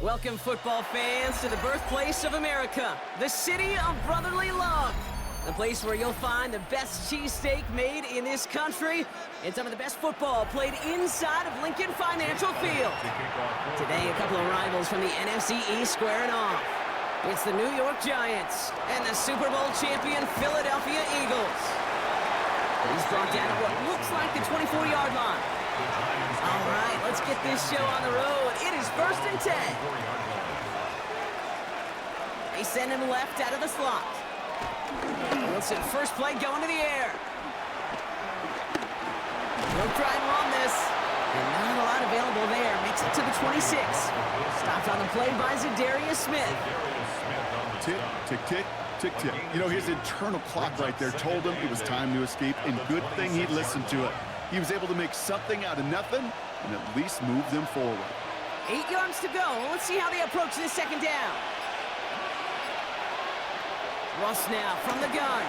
Welcome, football fans, to the birthplace of America, the city of brotherly love. The place where you'll find the best cheesesteak made in this country and some of the best football played inside of Lincoln Financial Field. Today, a couple of rivals from the NFC East squaring off. It's the New York Giants and the Super Bowl champion Philadelphia Eagles. He's brought down at what looks like the 24-yard line. All right, let's get this show on the road. It is 1st and 10. They send him left out of the slot. Wilson, first play going to the air. No trying on this. And not a lot available there. Makes it to the 26. Stopped on the play by Zadarius Smith. Tick, tick, tick, tick, tick. You know, his internal clock right there told him it was time to escape, and good thing he listened to it. He was able to make something out of nothing and at least move them forward. 8 yards to go. Let's see how they approach this second down. Russ now from the gun.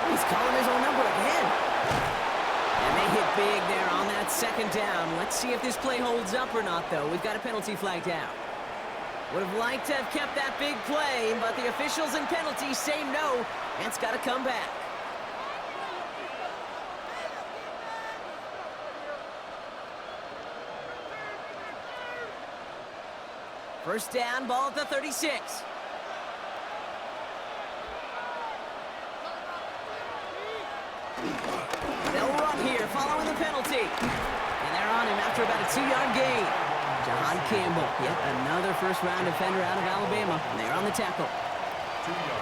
He's calling his own number again. And they hit big there on that second down. Let's see if this play holds up or not, though. We've got a penalty flagged out. Would have liked to have kept that big play, but the officials and penalties say no, and it's got to come back. First down, ball at the 36. They'll run here following the penalty. And they're on him after about a 2-yard gain. John Campbell, yet another first-round defender out of Alabama. And they're on the tackle.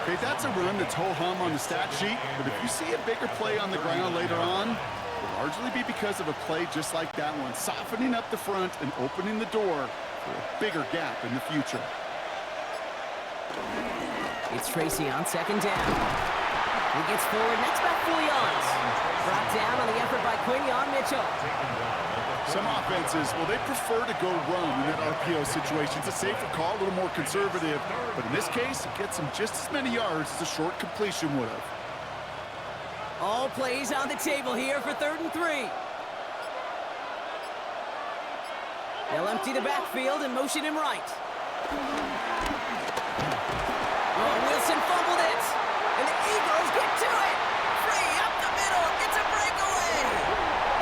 Okay, that's a run that's ho-hum on the stat sheet, but if you see a bigger play on the ground later on, it'll largely be because of a play just like that one, softening up the front and opening the door for a bigger gap in the future. It's Tracy on second down. He gets forward, and that's about 4 yards. Brought down on the effort by Quinion Mitchell. Some offenses, well, they prefer to go run in that RPO situation. It's a safer call, a little more conservative. But in this case, it gets them just as many yards as a short completion would have. All plays on the table here for 3rd and 3. They'll empty the backfield and motion him right. Oh, Wilson fumbled it. And the Eagles get to it. Free up the middle. It's a breakaway.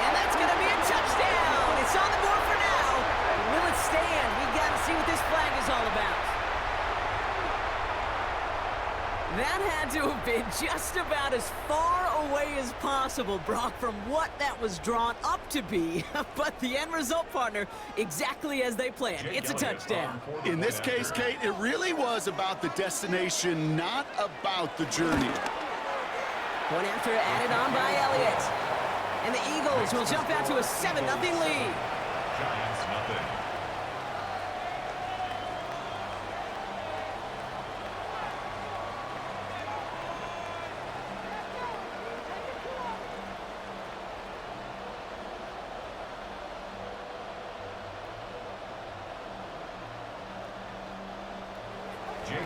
And that's going to be a touchdown. It's on the board for now. Will it stand? We got to see what this flag is all about. That had to have been just about as far away as possible, Brock, from what that was drawn up to be. But the end result, partner, exactly as they planned. It's a touchdown. In this case, Kate, it really was about the destination, not about the journey. Point after added on by Elliott. And the Eagles will jump out to a 7-0 lead. Giants, nothing.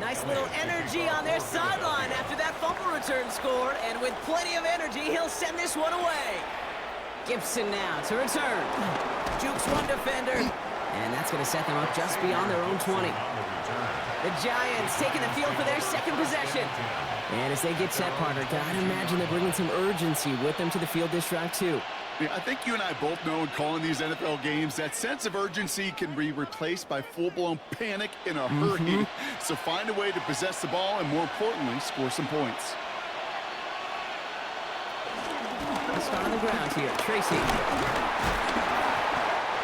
Nice little energy on their sideline after that fumble return scored, and with plenty of energy, he'll send this one away. Gibson now to return. Jukes one defender, and that's going to set them up just beyond their own 20. The Giants taking the field for their second possession. And as they get set, partner, gotta imagine they're bringing some urgency with them to the field this drive, too. I think you and I both know in calling these NFL games that sense of urgency can be replaced by full-blown panic in a hurry. So find a way to possess the ball and, more importantly, score some points. Let's start on the ground here. Tracy.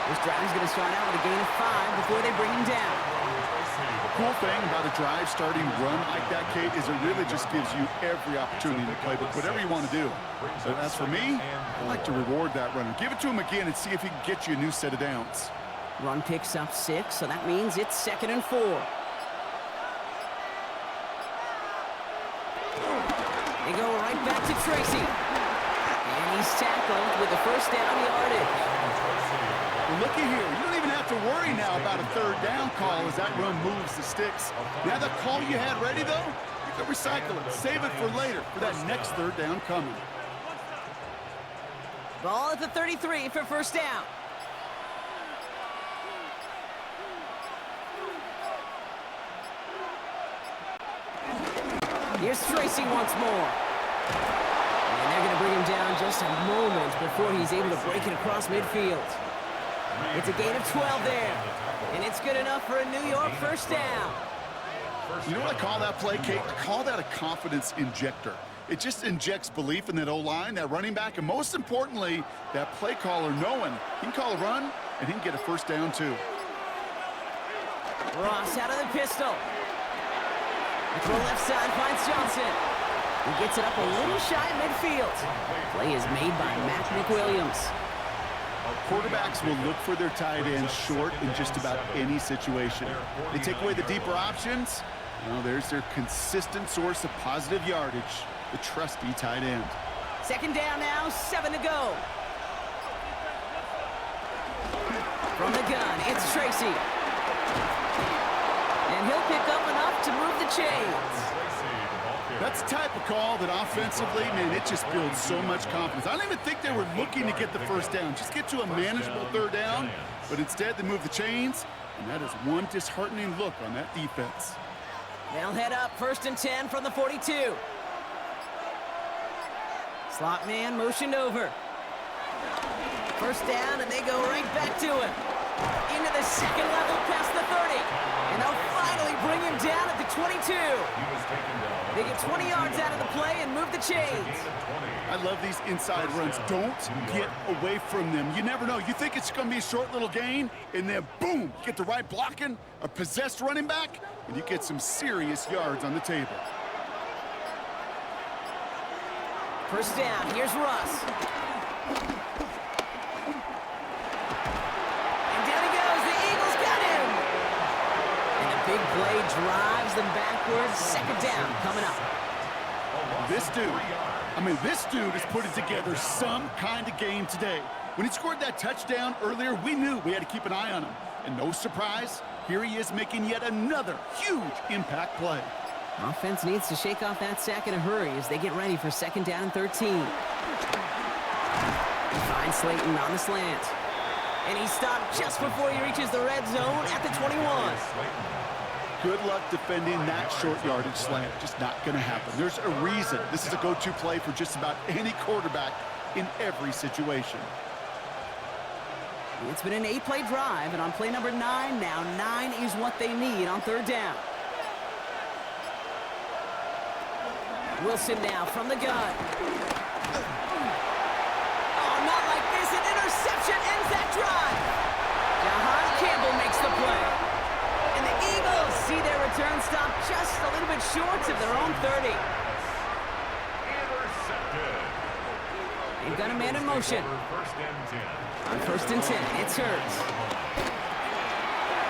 This drive is going to start out with a gain of 5 before they bring him down. The cool thing about a drive starting run like that, Kate, is it really just gives you every opportunity to play with whatever you want to do. But as for me, I like to reward that runner. Give it to him again and see if he can get you a new set of downs. Run picks up 6, so that means it's 2nd and 4. They go right back to Tracy. And he's tackled with the first down yardage. Well, looky here. You don't even have to worry now about a 3rd down call as that run moves the sticks. Now that call you had ready, though, you can recycle it. Save it for later for that next 3rd down coming. Ball at the 33 for first down. Here's Tracy once more. And they're going to bring him down just a moment before he's able to break it across midfield. It's a gain of 12 there. And it's good enough for a New York first down. You know what I call that play, Kate? I call that a confidence injector. It just injects belief in that O-line, that running back, and most importantly, that play caller knowing he can call a run and he can get a first down too. Ross out of the pistol. The throw left side finds Johnson. He gets it up a little shy of midfield. Play is made by Matt McWilliams. Quarterbacks will look for their tight ends short in just about any situation. They take away the deeper options. Well, there's their consistent source of positive yardage, the trusty tight end. Second down now, 7 to go. From the gun, it's Tracy. And he'll pick up enough to move the chains. That's the type of call that offensively, man, it just builds so much confidence. I don't even think they were looking to get the first down. Just get to a manageable third down. But instead, they move the chains. And that is one disheartening look on that defense. They'll head up 1st and 10 from the 42. Slot man motioned over. First down, and they go right back to him. Into the second level past the 30. And they'll finally bring him down at the 22. They get 20 yards out of the play and move the chains. I love these inside runs. Don't get away from them. You never know. You think it's going to be a short little gain, and then boom, get the right blocking, a possessed running back, and you get some serious yards on the table. First down, here's Russ. And down he goes, the Eagles got him! And a big play drives them backwards. Second down coming up. This dude is putting together some kind of game today. When he scored that touchdown earlier, we knew we had to keep an eye on him. And no surprise, here he is making yet another huge impact play. Offense needs to shake off that sack in a hurry as they get ready for second down and 13. He finds Slayton on the slant. And he stopped just before he reaches the red zone at the 21. Good luck defending that short yardage slant. Just not going to happen. There's a reason this is a go-to play for just about any quarterback in every situation. It's been an 8-play drive, and on play number 9, now 9 is what they need on third down. Wilson now from the gun. Oh, not like this. An interception ends that drive. Jahan Campbell makes the play. And the Eagles see their return stop just a little bit short of their own 30. Intercepted. They've got a man in motion. On 1st and 10, it's Hurts.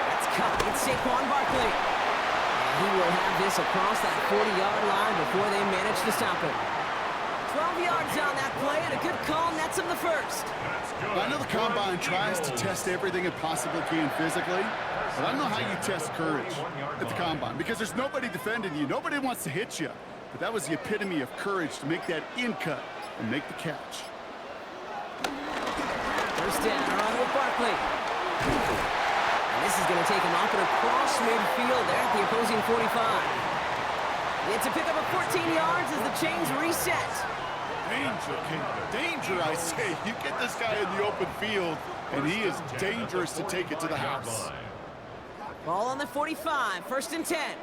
That's cut. It's Saquon Barkley. He will have this across that 40-yard line before they manage to stop him. 12 yards on that play, and a good call nets him the first. I know the Combine tries to test everything it possibly can physically, but I don't know how you test courage at the Combine, because there's nobody defending you. Nobody wants to hit you. But that was the epitome of courage to make that in cut and make the catch. First down, around with Barkley. This is going to take him off and across midfield there at the opposing 45. It's a pickup of 14 yards as the chains reset. Danger, King. Danger, I say. You get this guy in the open field, and he is dangerous to take it to the house. Ball on the 45, 1st and 10.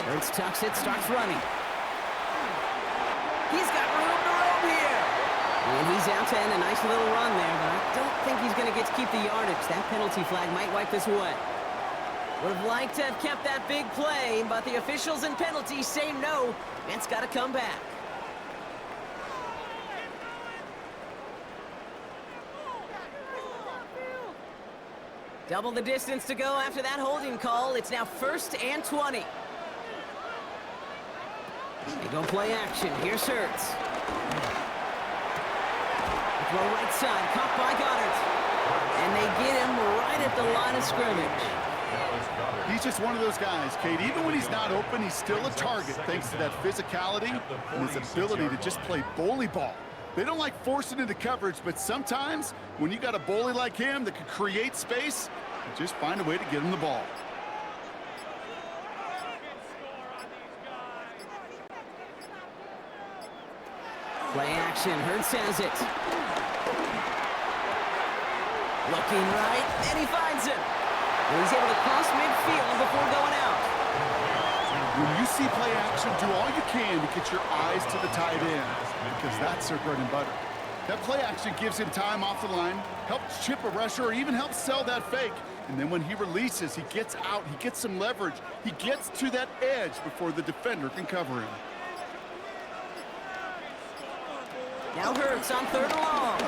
Hurts tucks it, starts running. He's got room to roam here. And he's out to end a nice little run there, but I don't think he's going to get to keep the yardage. That penalty flag might wipe this away. Would have liked to have kept that big play, but the officials and penalties say no. It's got to come back. Double the distance to go after that holding call. It's now 1st and 20. They go play action. Here's Hurts. Throw right side, caught by Goddard. And they get him right at the line of scrimmage. He's just one of those guys, Kate. Even when he's not open, he's still a target thanks to that physicality and his ability to just play bully ball. They don't like forcing into coverage, but sometimes when you got a bully like him that can create space, and just find a way to get him the ball. Play action, Hurts has it. Looking right, and he finds him. And he's able to cross midfield before going out. When you see play action, do all you can to get your eyes to the tight end, because that's their bread and butter. That play action gives him time off the line, helps chip a rusher, or even helps sell that fake. And then when he releases, he gets out, he gets some leverage. He gets to that edge before the defender can cover him. Now Hurts on 3rd and long.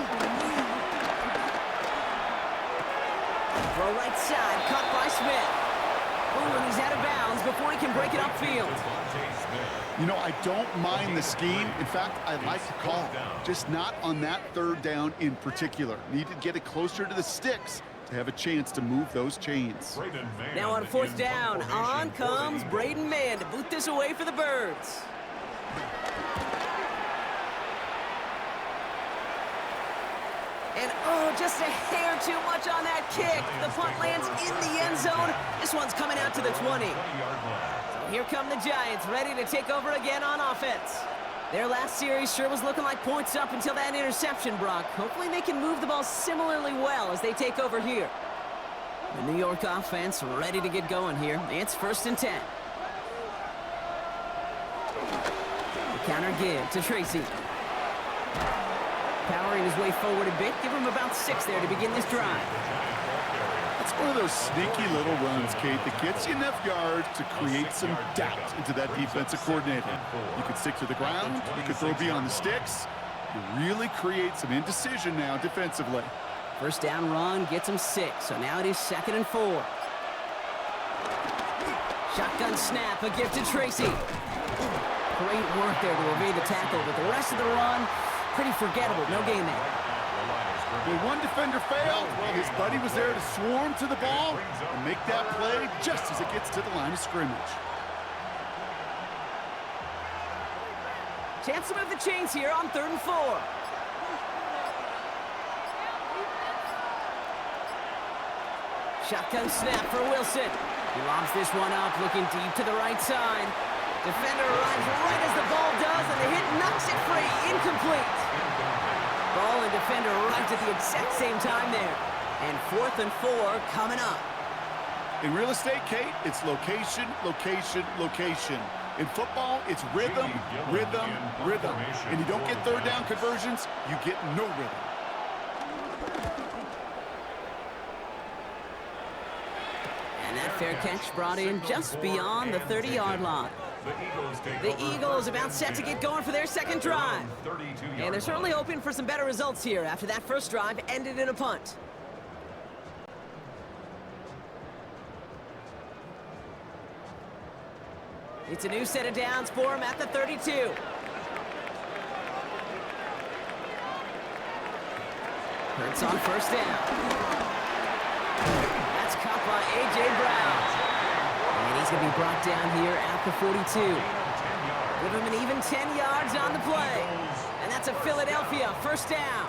Throw right side, caught by Smith. Ooh, and he's out of bounds before he can break it upfield. You know, I don't mind the scheme. In fact, I like the call. Just not on that 3rd down in particular. Need to get it closer to the sticks to have a chance to move those chains. Now on 4th down, on comes Braden Mann to boot this away for the Birds. And oh, just a hair too much on that kick. The punt lands in the end zone. This one's coming out to the 20. So here come the Giants, ready to take over again on offense. Their last series sure was looking like points up until that interception, Brock. Hopefully they can move the ball similarly well as they take over here. The New York offense ready to get going here. It's 1st and 10. The counter give to Tracy. Powering his way forward a bit. Give him about 6 there to begin this drive. It's one of those sneaky little runs, Kate, that gets you enough yards to create some doubt into that defensive coordinator. You could stick to the ground. You could throw beyond the sticks. You really create some indecision now defensively. 1st down run gets him 6. So now it is 2nd and 4. Shotgun snap, a gift to Tracy. Great work there to evade the tackle, but the rest of the run, pretty forgettable. No gain there. When one defender failed, well, his buddy was there to swarm to the ball and make that play just as it gets to the line of scrimmage. Chance to move the chains here on 3rd and 4. Shotgun snap for Wilson. He lobs this one up, looking deep to the right side. Defender arrives right as the ball does, and the hit knocks it free. Incomplete. Ball and defender arrives at the exact same time there. And 4th and 4 coming up. In real estate, Kate, it's location, location, location. In football, it's rhythm, rhythm, rhythm. And you don't get 3rd down conversions, you get no rhythm. And that fair catch brought in just beyond the 30-yard line. The Eagles about set to get going for their 2nd drive. And they're certainly hoping for some better results here after that 1st drive ended in a punt. It's a new set of downs for him at the 32. Hurts on 1st down. That's caught by A.J. Brown. And he's going to be brought down here at the 42. Give him an even 10 yards on the play. And that's a Philadelphia 1st down.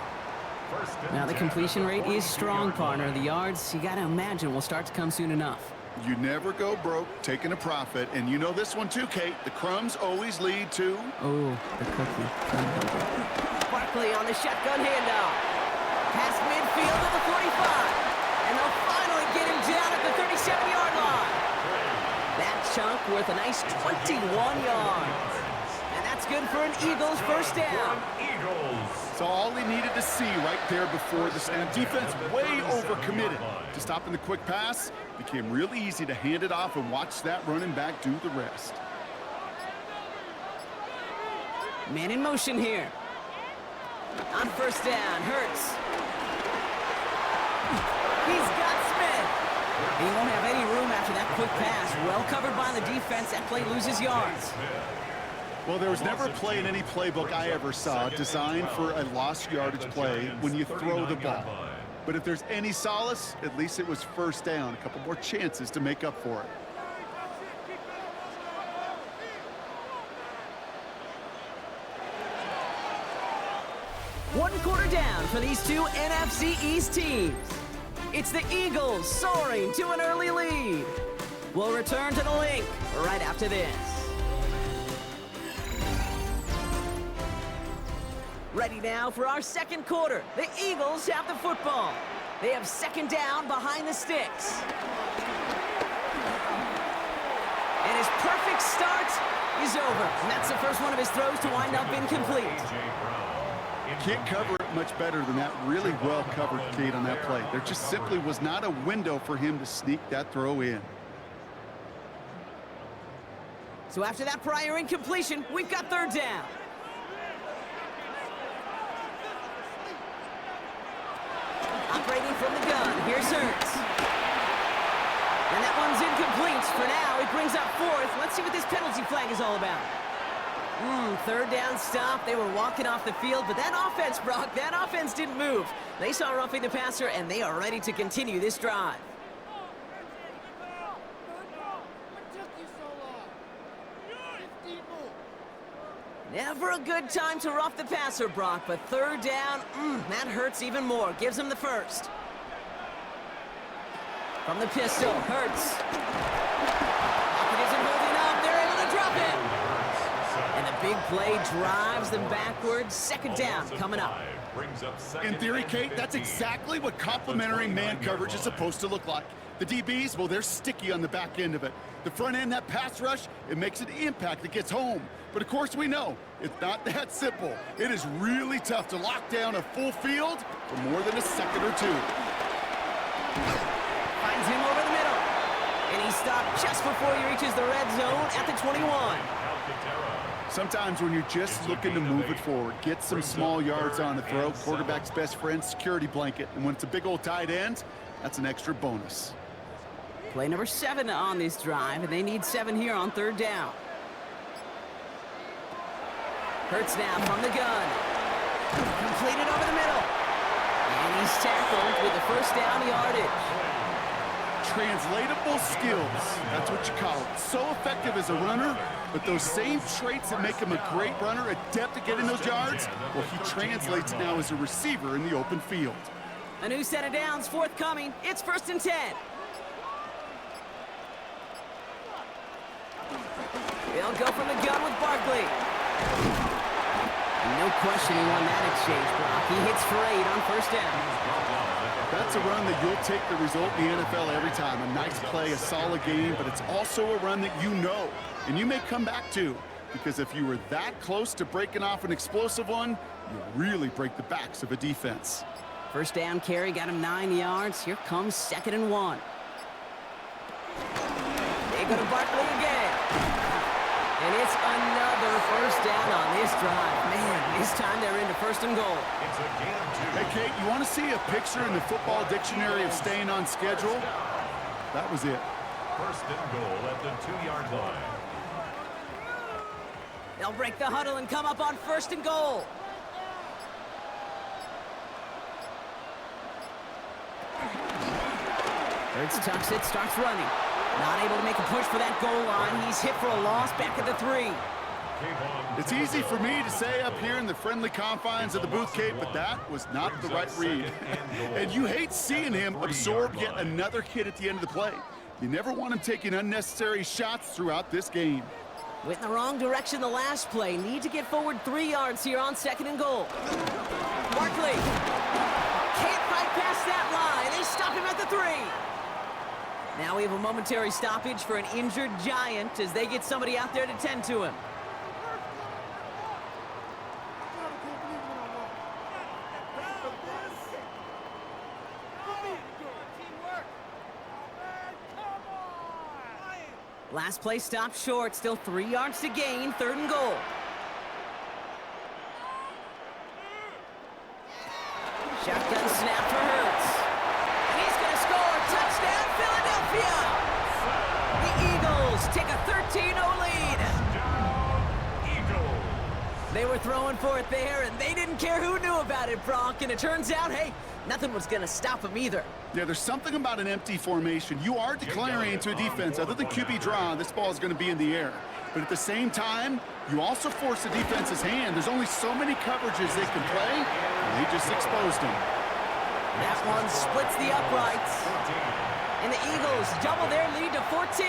Now the completion rate is strong, partner. The yards, you got to imagine, will start to come soon enough. You never go broke taking a profit. And you know this one too, Kate. The crumbs always lead to... Oh, the cookie. Barkley on the shotgun handoff. Past midfield at the 45. And they'll finally get him down at the 37-yard line. That chunk worth a nice 21 yards. And that's good for an Eagles 1st down. So all he needed to see right there before the snap. Defense way overcommitted to stopping the quick pass. Became real easy to hand it off and watch that running back do the rest. Man in motion here. On 1st down, Hurts. He's got Smith. He won't have any room after that quick pass. Well covered by the defense. That play loses yards. Well, there was never a play in any playbook I ever saw designed for a lost yardage play when you throw the ball. But if there's any solace, at least it was 1st down. A couple more chances to make up for it. One quarter down for these two NFC East teams. It's the Eagles soaring to an early lead. We'll return to the link right after this. Ready now for our second quarter. The Eagles have the football. They have second down behind the sticks. And his perfect start is over. And that's the first one of his throws to wind up incomplete. Can't cover it much better than that. Really well covered, Kate, on that play. There just simply was not a window for him to sneak that throw in. So after that prior incompletion, we've got third down. Operating from the gun, here's Hurts. And that one's incomplete for now. It brings up fourth. Let's see what this penalty flag is all about. Third down stop. They were walking off the field, but that offense, Brock, that offense didn't move. They saw roughing the passer, and they are ready to continue this drive. Never a good time to rough the passer, Brock, but third down, that hurts even more. Gives him the first. From the pistol, Hurts. Pocket isn't holding up. They're able to drop it. And the big play drives them backwards. Second down coming up. In theory, Kate, that's exactly what complementary man coverage is supposed to look like. The DBs, well, they're sticky on the back end of it. The front end, that pass rush, it makes an impact that gets home. But of course we know, it's not that simple. It is really tough to lock down a full field for more than a second or two. Finds him over the middle. And he stopped just before he reaches the red zone at the 21. Sometimes when you're just looking to move it forward, get some small yards on the throw, quarterback's best friend, security blanket. And when it's a big old tight end, that's an extra bonus. Play number 7 on this drive, and they need 7 here on third down. Hurts now from the gun. Completed over the middle. And he's tackled with the first down yardage. Translatable skills, that's what you call it. So effective as a runner, but those same traits that make him a great runner, adept at getting those yards, well, he translates now as a receiver in the open field. A new set of downs forthcoming. It's 1st and 10. They'll go from the gun with Barkley. No questioning on that exchange, Brock. He hits for 8 on first down. That's a run that you'll take the result in the NFL every time. A nice play, a solid game, but it's also a run that you know, and you may come back to, because if you were that close to breaking off an explosive one, you really break the backs of a defense. First down carry got him 9 yards. Here comes 2nd and 1. They go to Barkley again. And it's another first down on this drive. Man, this time they're into 1st and goal. Hey, Kate, you want to see a picture in the football dictionary of staying on schedule? That was it. 1st and goal at the 2-yard line. They'll break the huddle and come up on 1st and goal. Hurts tucks it, starts running. Not able to make a push for that goal line. He's hit for a loss back at the 3. It's easy for me to say up here in the friendly confines of the booth, Kate, but that was not the right read. And you hate seeing him absorb yet another hit at the end of the play. You never want him taking unnecessary shots throughout this game. Went in the wrong direction the last play. Need to get forward 3 yards here on 2nd and goal. Barkley can't fight past that line. They stop him at the 3. Now we have a momentary stoppage for an injured Giant as they get somebody out there to tend to him. Last play stopped short. Still 3 yards to gain. 3rd and goal. Shotgun snap for Hurts. And he's going to score. Touchdown, Philadelphia! The Eagles take a 13-0 lead. They were throwing for it there, and they didn't care who knew about it, Brock. And it turns out, hey, nothing was going to stop them either. Yeah, there's something about an empty formation. You are declaring to a defense, other than QB draw, this ball is going to be in the air. But at the same time, you also force the defense's hand. There's only so many coverages they can play, and they just exposed him. That one splits the uprights. And the Eagles double their lead to 14.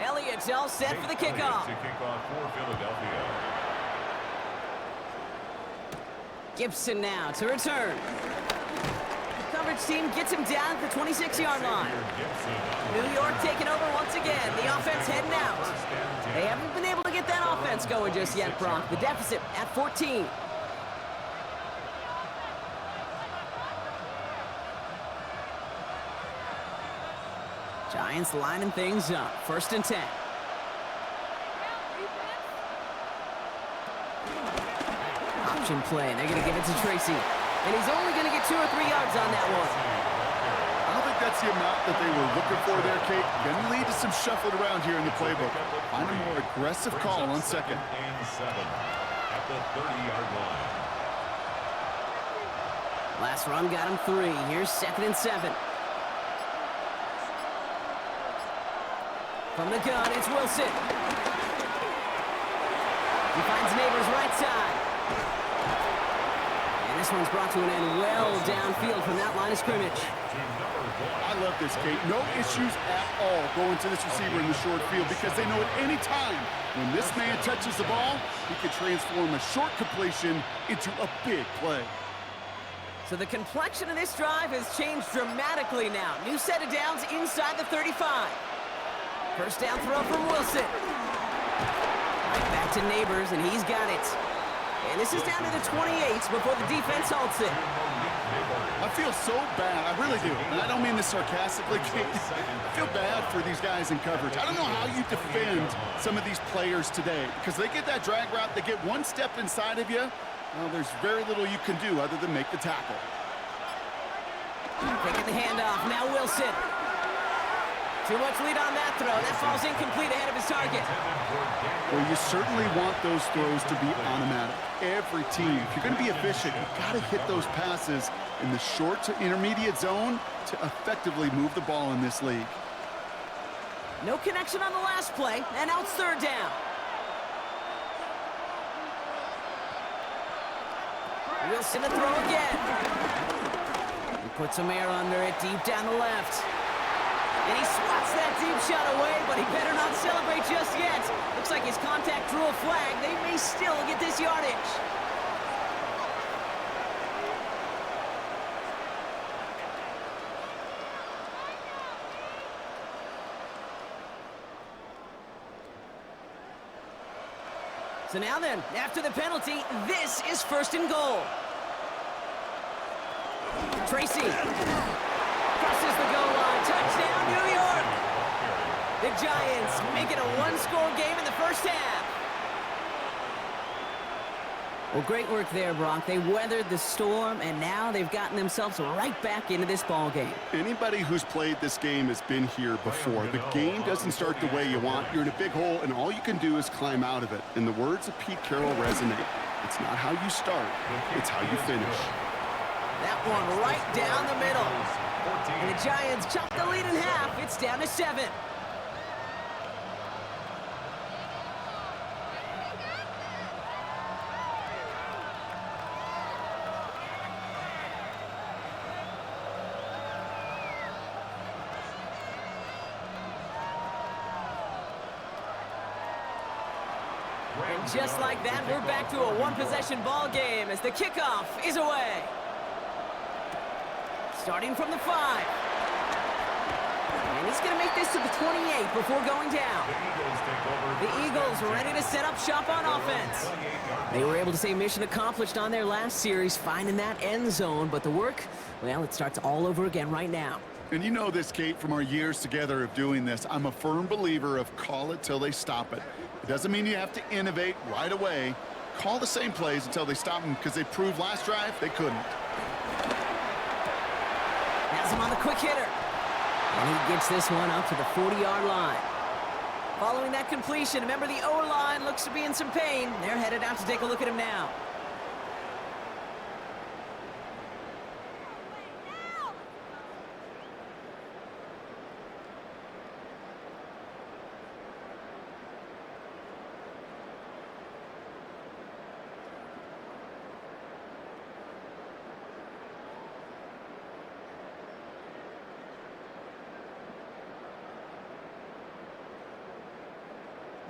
Elliott's all set for the kickoff. To kick off for Philadelphia. Gibson now to return. Coverage team gets him down at the 26-yard line. New York taking over once again. The offense heading out. They haven't been able to get that offense going just yet, Brock. The deficit at 14. Giants lining things up. 1st and 10. Option play. They're going to give it to Tracy. And he's only going to get 2 or 3 yards on that one. I don't think that's the amount that they were looking for there, Kate. Going to lead to some shuffling around here in the playbook. Find a more aggressive call on 2nd. And 7 at the 30-yard line. Last run got him 3. Here's 2nd and 7. From the gun, it's Wilson. He finds Neighbors right side. And this one's brought to an end well downfield from that line of scrimmage. I love this, Kate. No issues at all going to this receiver in the short field because they know at any time when this man touches the ball, he could transform a short completion into a big play. So the complexion of this drive has changed dramatically now. New set of downs inside the 35. First down throw from Wilson. Right back to Neighbors, and he's got it. And this is down to the 28s before the defense halts it. I feel so bad. I really do. And I don't mean this sarcastically, Kate. I feel bad for these guys in coverage. I don't know how you defend some of these players today because they get that drag route, they get one step inside of you. Well, there's very little you can do other than make the tackle. Taking the handoff. Now Wilson. Too much lead on that throw. That falls incomplete ahead of his target. Well, you certainly want those throws to be automatic. Every team, if you're going to be efficient, you've got to hit those passes in the short to intermediate zone to effectively move the ball in this league. No connection on the last play, and now it's 3rd down. Wilson to throw again. He puts some air under it deep down the left. And he swats that deep shot away, but he better not celebrate just yet. Looks like his contact drew a flag. They may still get this yardage. So now then, after the penalty, this is 1st and goal. Tracy. Crosses the goal line. Touchdown, New York. The Giants make it a 1-score game in the first half. Well, great work there, Brock. They weathered the storm, and now they've gotten themselves right back into this ball game. Anybody who's played this game has been here before. The game doesn't start the way you want. You're in a big hole, and all you can do is climb out of it. And the words of Pete Carroll resonate. It's not how you start, it's how you finish. That one right down the middle. And the Giants chop the lead in half. It's down to 7. And just like that, we're back to a one-possession ball game as the kickoff is away. Starting from the 5. And he's going to make this to the 28 before going down. The Eagles ready to set up shop on offense. They were able to say mission accomplished on their last series, finding that end zone. But the work, well, it starts all over again right now. And you know this, Kate, from our years together of doing this. I'm a firm believer of call it till they stop it. It doesn't mean you have to innovate right away. Call the same plays until they stop them because they proved last drive they couldn't. Has him on the quick hitter. And he gets this one up to the 40-yard line. Following that completion, remember the O-line looks to be in some pain. They're headed out to take a look at him now.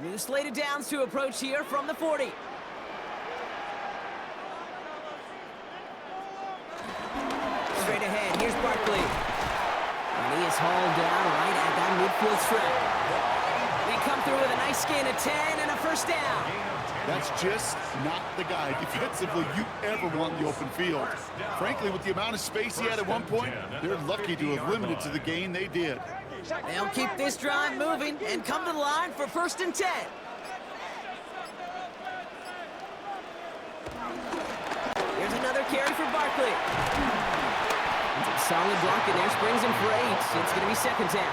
New slated downs to approach here from the 40. Straight ahead, here's Barkley. And he is hauled down right at that midfield strip. They come through with a nice gain of 10 and a first down. That's just not the guy defensively you ever want in the open field. Frankly, with the amount of space he had at one point, they're lucky to have limited to the gain they did. They'll keep this drive moving and come to the line for 1st and 10. Here's another carry for Barkley. Solid block in there, springs him for 8. It's going to be 2nd down.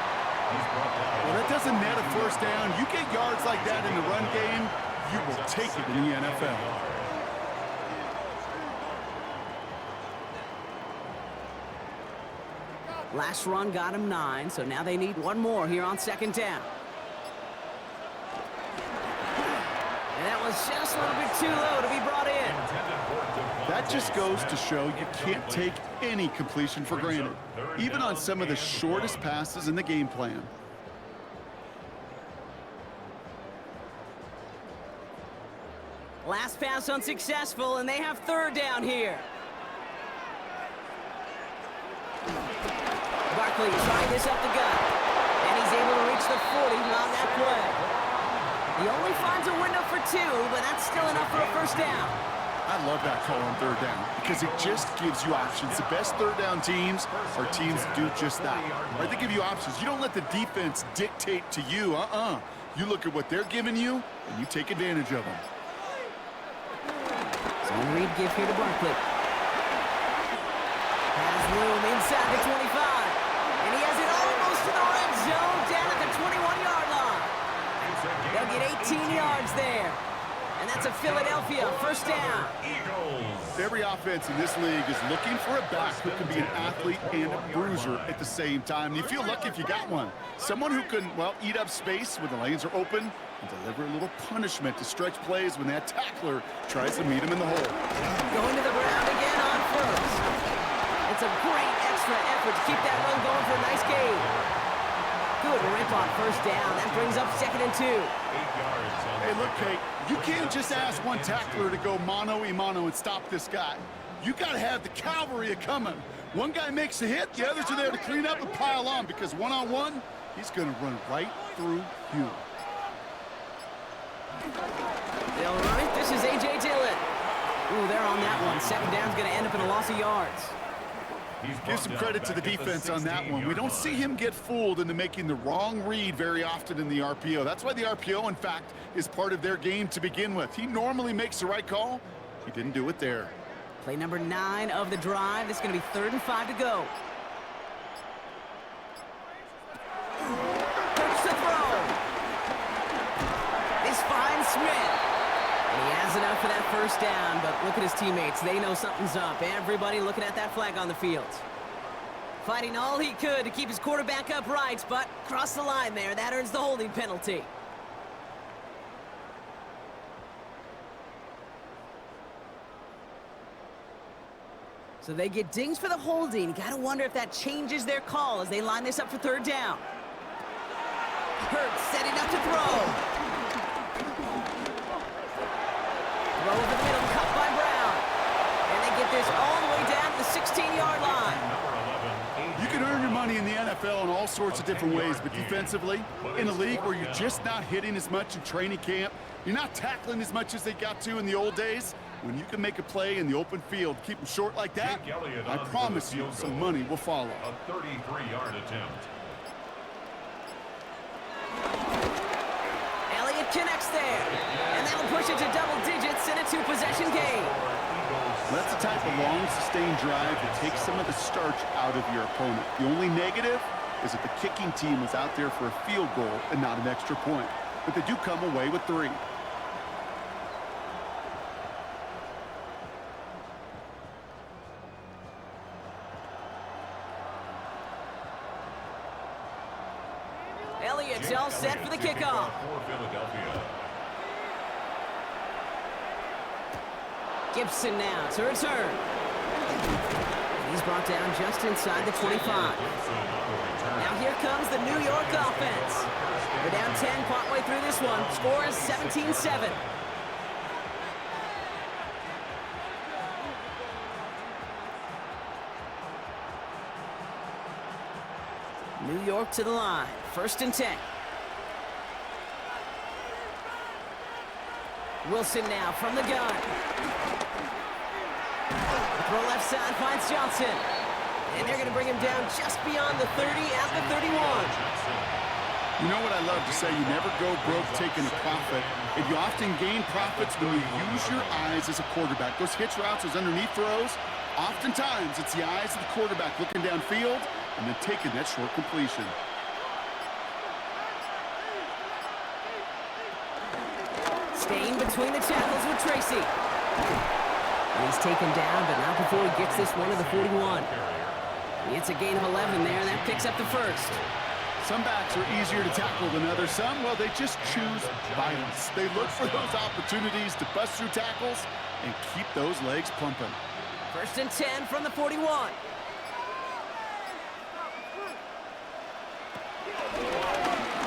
Well, that doesn't net a first down. You get yards like that in the run game, you will take it in the NFL. Last run got him 9, so now they need one more here on 2nd down. And that was just a little bit too low to be brought in. That just goes to show you can't take any completion for granted, even on some of the shortest passes in the game plan. Last pass unsuccessful, and they have 3rd down here. Barkley trying this up the gut, and he's able to reach the 40 on that play. He only finds a window for 2, but that's still enough for a first down. I love that call on 3rd down because it just gives you options. The best 3rd down teams are teams that do just that. Right? They give you options. You don't let the defense dictate to you. You look at what they're giving you, and you take advantage of them. Zone read give here to Barkley. Has room inside the 25. And he has it almost to the red zone down at the 21-yard line. They'll get 18 yards there. And that's a Philadelphia 1st down. Every offense in this league is looking for a back who can be an athlete and a bruiser at the same time. You feel lucky if you got one. Someone who can, well, eat up space when the lanes are open and deliver a little punishment to stretch plays when that tackler tries to meet him in the hole. Going to the ground again on 1st. It's a great extra effort to keep that run going for a nice gain. Good rip on 1st down. That brings up 2nd and 2. 8 yards. Hey, look, Kate, you can't just ask one tackler to go mano-a-mano and stop this guy. You got to have the cavalry coming. One guy makes a hit, the others are there to clean up and pile on because one-on-one, he's going to run right through you. They'll run it. This is A.J. Dillon. Ooh, they're on that one. 2nd down's going to end up in a loss of yards. Give some credit to the defense on that one. We don't see him get fooled into making the wrong read very often in the RPO. That's why the RPO, in fact, is part of their game to begin with. He normally makes the right call. He didn't do it there. Play number 9 of the drive. It's going to be 3rd and 5 to go. Puts the throw. This finds Smith. And he has enough for that 1st down, but look at his teammates. They know something's up. Everybody looking at that flag on the field. Fighting all he could to keep his quarterback upright, but crossed the line there. That earns the holding penalty. So they get dings for the holding. You gotta wonder if that changes their call as they line this up for 3rd down. Hurts setting up to throw. Throw over the middle, cut by Brown. And they get this all the way down to the 16-yard line. You can earn your money in the NFL in all sorts of different ways, but defensively, in a league where you're just not hitting as much in training camp, you're not tackling as much as they got to in the old days, when you can make a play in the open field, keep them short like that, I promise you some money will follow. A 33-yard attempt. Elliott connects there. And that'll push it to double digits in a 2-possession game. That's the type of long, sustained drive that takes some of the starch out of your opponent. The only negative is that the kicking team was out there for a field goal and not an extra point. But they do come away with 3. Elliott's all set for the kickoff. Gibson now to return. He's brought down just inside the 25. Now here comes the New York offense. They're down 10 partway through this one. Score is 17-7. New York to the line. 1st and 10. Wilson now from the gun. Throw left side finds Johnson. And they're going to bring him down just beyond the 30 at the 31. You know what I love to say? You never go broke taking a profit. And you often gain profits when you use your eyes as a quarterback. Those hitch routes, those underneath throws, oftentimes it's the eyes of the quarterback looking downfield and then taking that short completion. Staying between the tackles with Tracy. And he's taken down, but not before he gets this one to the 41. It's a gain of 11 there, and that picks up the first. Some backs are easier to tackle than others. Some, well, they just choose violence. They look for those opportunities to bust through tackles and keep those legs pumping. 1st and 10 from the 41.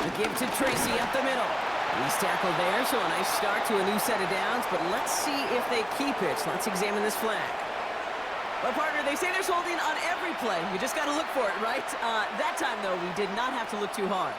The give to Tracy up the middle. He's tackled there, so a nice start to a new set of downs, but let's see if they keep it. Let's examine this flag. Well, partner, they say there's holding on every play. You just got to look for it, right? That time, though, we did not have to look too hard.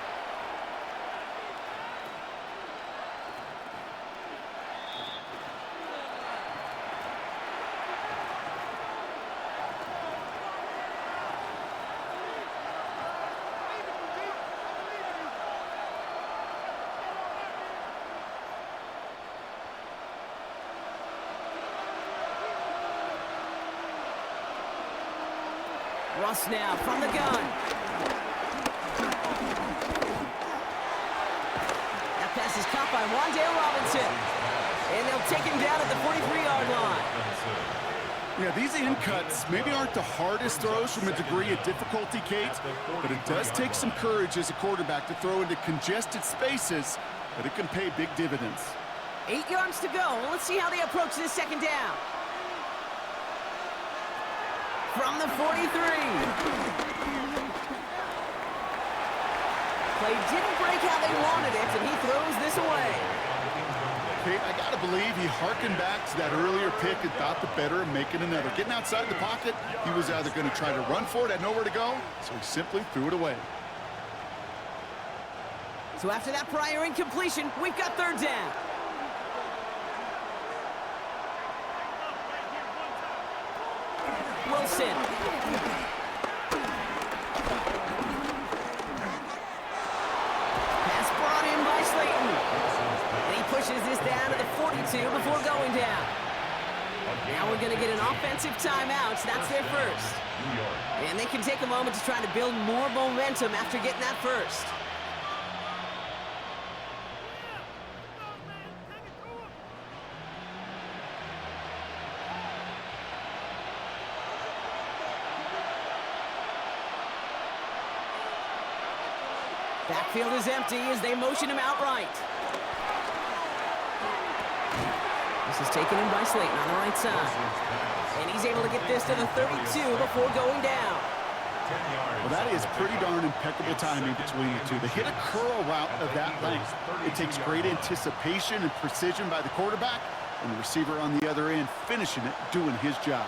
Russ now from the gun. That pass is caught by Wan'Dale Robinson. And they'll take him down at the 43-yard line. Yeah, these in cuts maybe aren't the hardest throws from a degree of difficulty, Kate, but it does take some courage as a quarterback to throw into congested spaces, but it can pay big dividends. 8 yards to go. Well, let's see how they approach this 2nd down. From the 43. Play didn't break how they wanted it, and he throws this away. Kate, I got to believe he harkened back to that earlier pick and thought the better of making another. Getting outside the pocket, he was either going to try to run for it, had nowhere to go, so he simply threw it away. So after that prior incompletion, we've got 3rd down. Wilson. Pass brought in by Slayton. And he pushes this down to the 42 before going down. Now we're going to get an offensive timeout. That's their first. And they can take a moment to try to build more momentum after getting that first. Backfield is empty as they motion him outright. This is taken in by Slayton on the right side. And he's able to get this to the 32 before going down. Well, that is pretty darn impeccable timing between the two. They hit a curl route of that length. It takes great anticipation and precision by the quarterback, and the receiver on the other end finishing it, doing his job.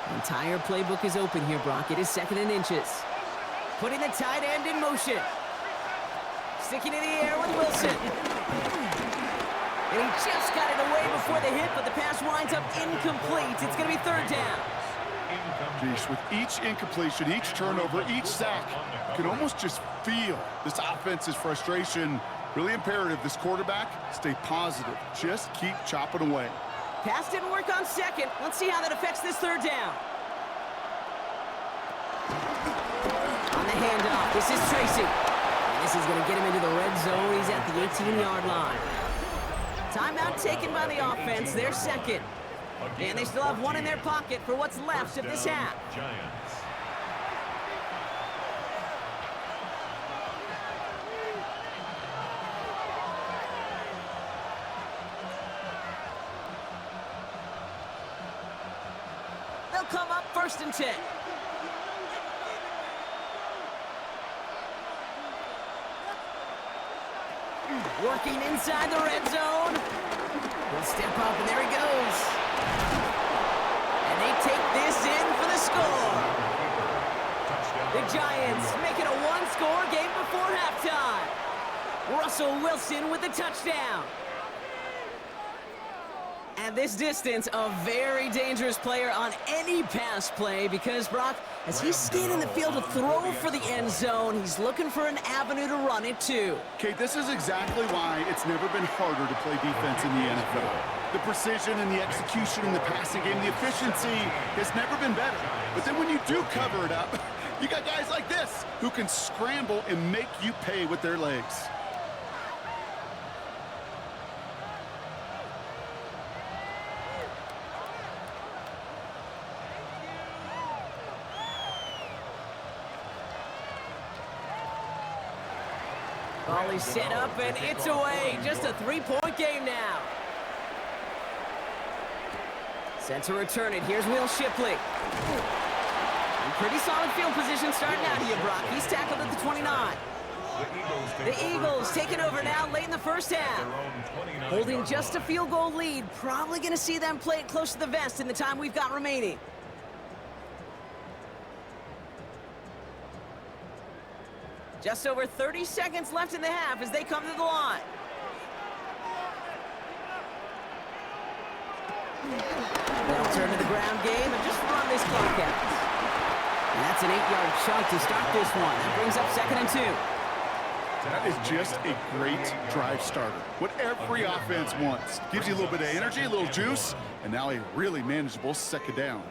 The entire playbook is open here, Brock. It is 2nd and inches. Putting the tight end in motion. Sticking in the air with Wilson. And he just got it away before the hit, but the pass winds up incomplete. It's going to be 3rd down. Geez, with each incompletion, each turnover, each sack, you can almost just feel this offense's frustration. Really imperative, this quarterback, stay positive. Just keep chopping away. Pass didn't work on 2nd. Let's see how that affects this 3rd down. On the handoff, this is Tracy. This is going to get him into the red zone. He's at the 18-yard line. Timeout taken by the offense. They're 2nd. And they still have one in their pocket for what's left of this half. They'll come up 1st and 10. Working inside the red zone. He'll step up, and there he goes. And they take this in for the score. The Giants make it a one-score game before halftime. Russell Wilson with the touchdown. At this distance, a very dangerous player on any pass play because, Brock, as he's scanning the field to throw for the end zone, he's looking for an avenue to run it to. Kate, this is exactly why it's never been harder to play defense in the NFL. The precision and the execution in the passing game, the efficiency has never been better. But then when you do cover it up, you got guys like this who can scramble and make you pay with their legs. Ball is set up, and it's away. Just a 3-point game now. Set to return it. Here's Will Shipley. Pretty solid field position starting out here, Brock. He's tackled at the 29. The Eagles taking over now late in the first half. Holding just a field goal lead. Probably going to see them play it close to the vest in the time we've got remaining. Just over 30 seconds left in the half as they come to the line. They'll turn to the ground game and just run this clock out. And that's an 8-yard chunk to start this one. That brings up 2nd and 2. That is just a great drive starter. What every offense wants. Gives you a little bit of energy, a little juice, and now a really manageable 2nd down.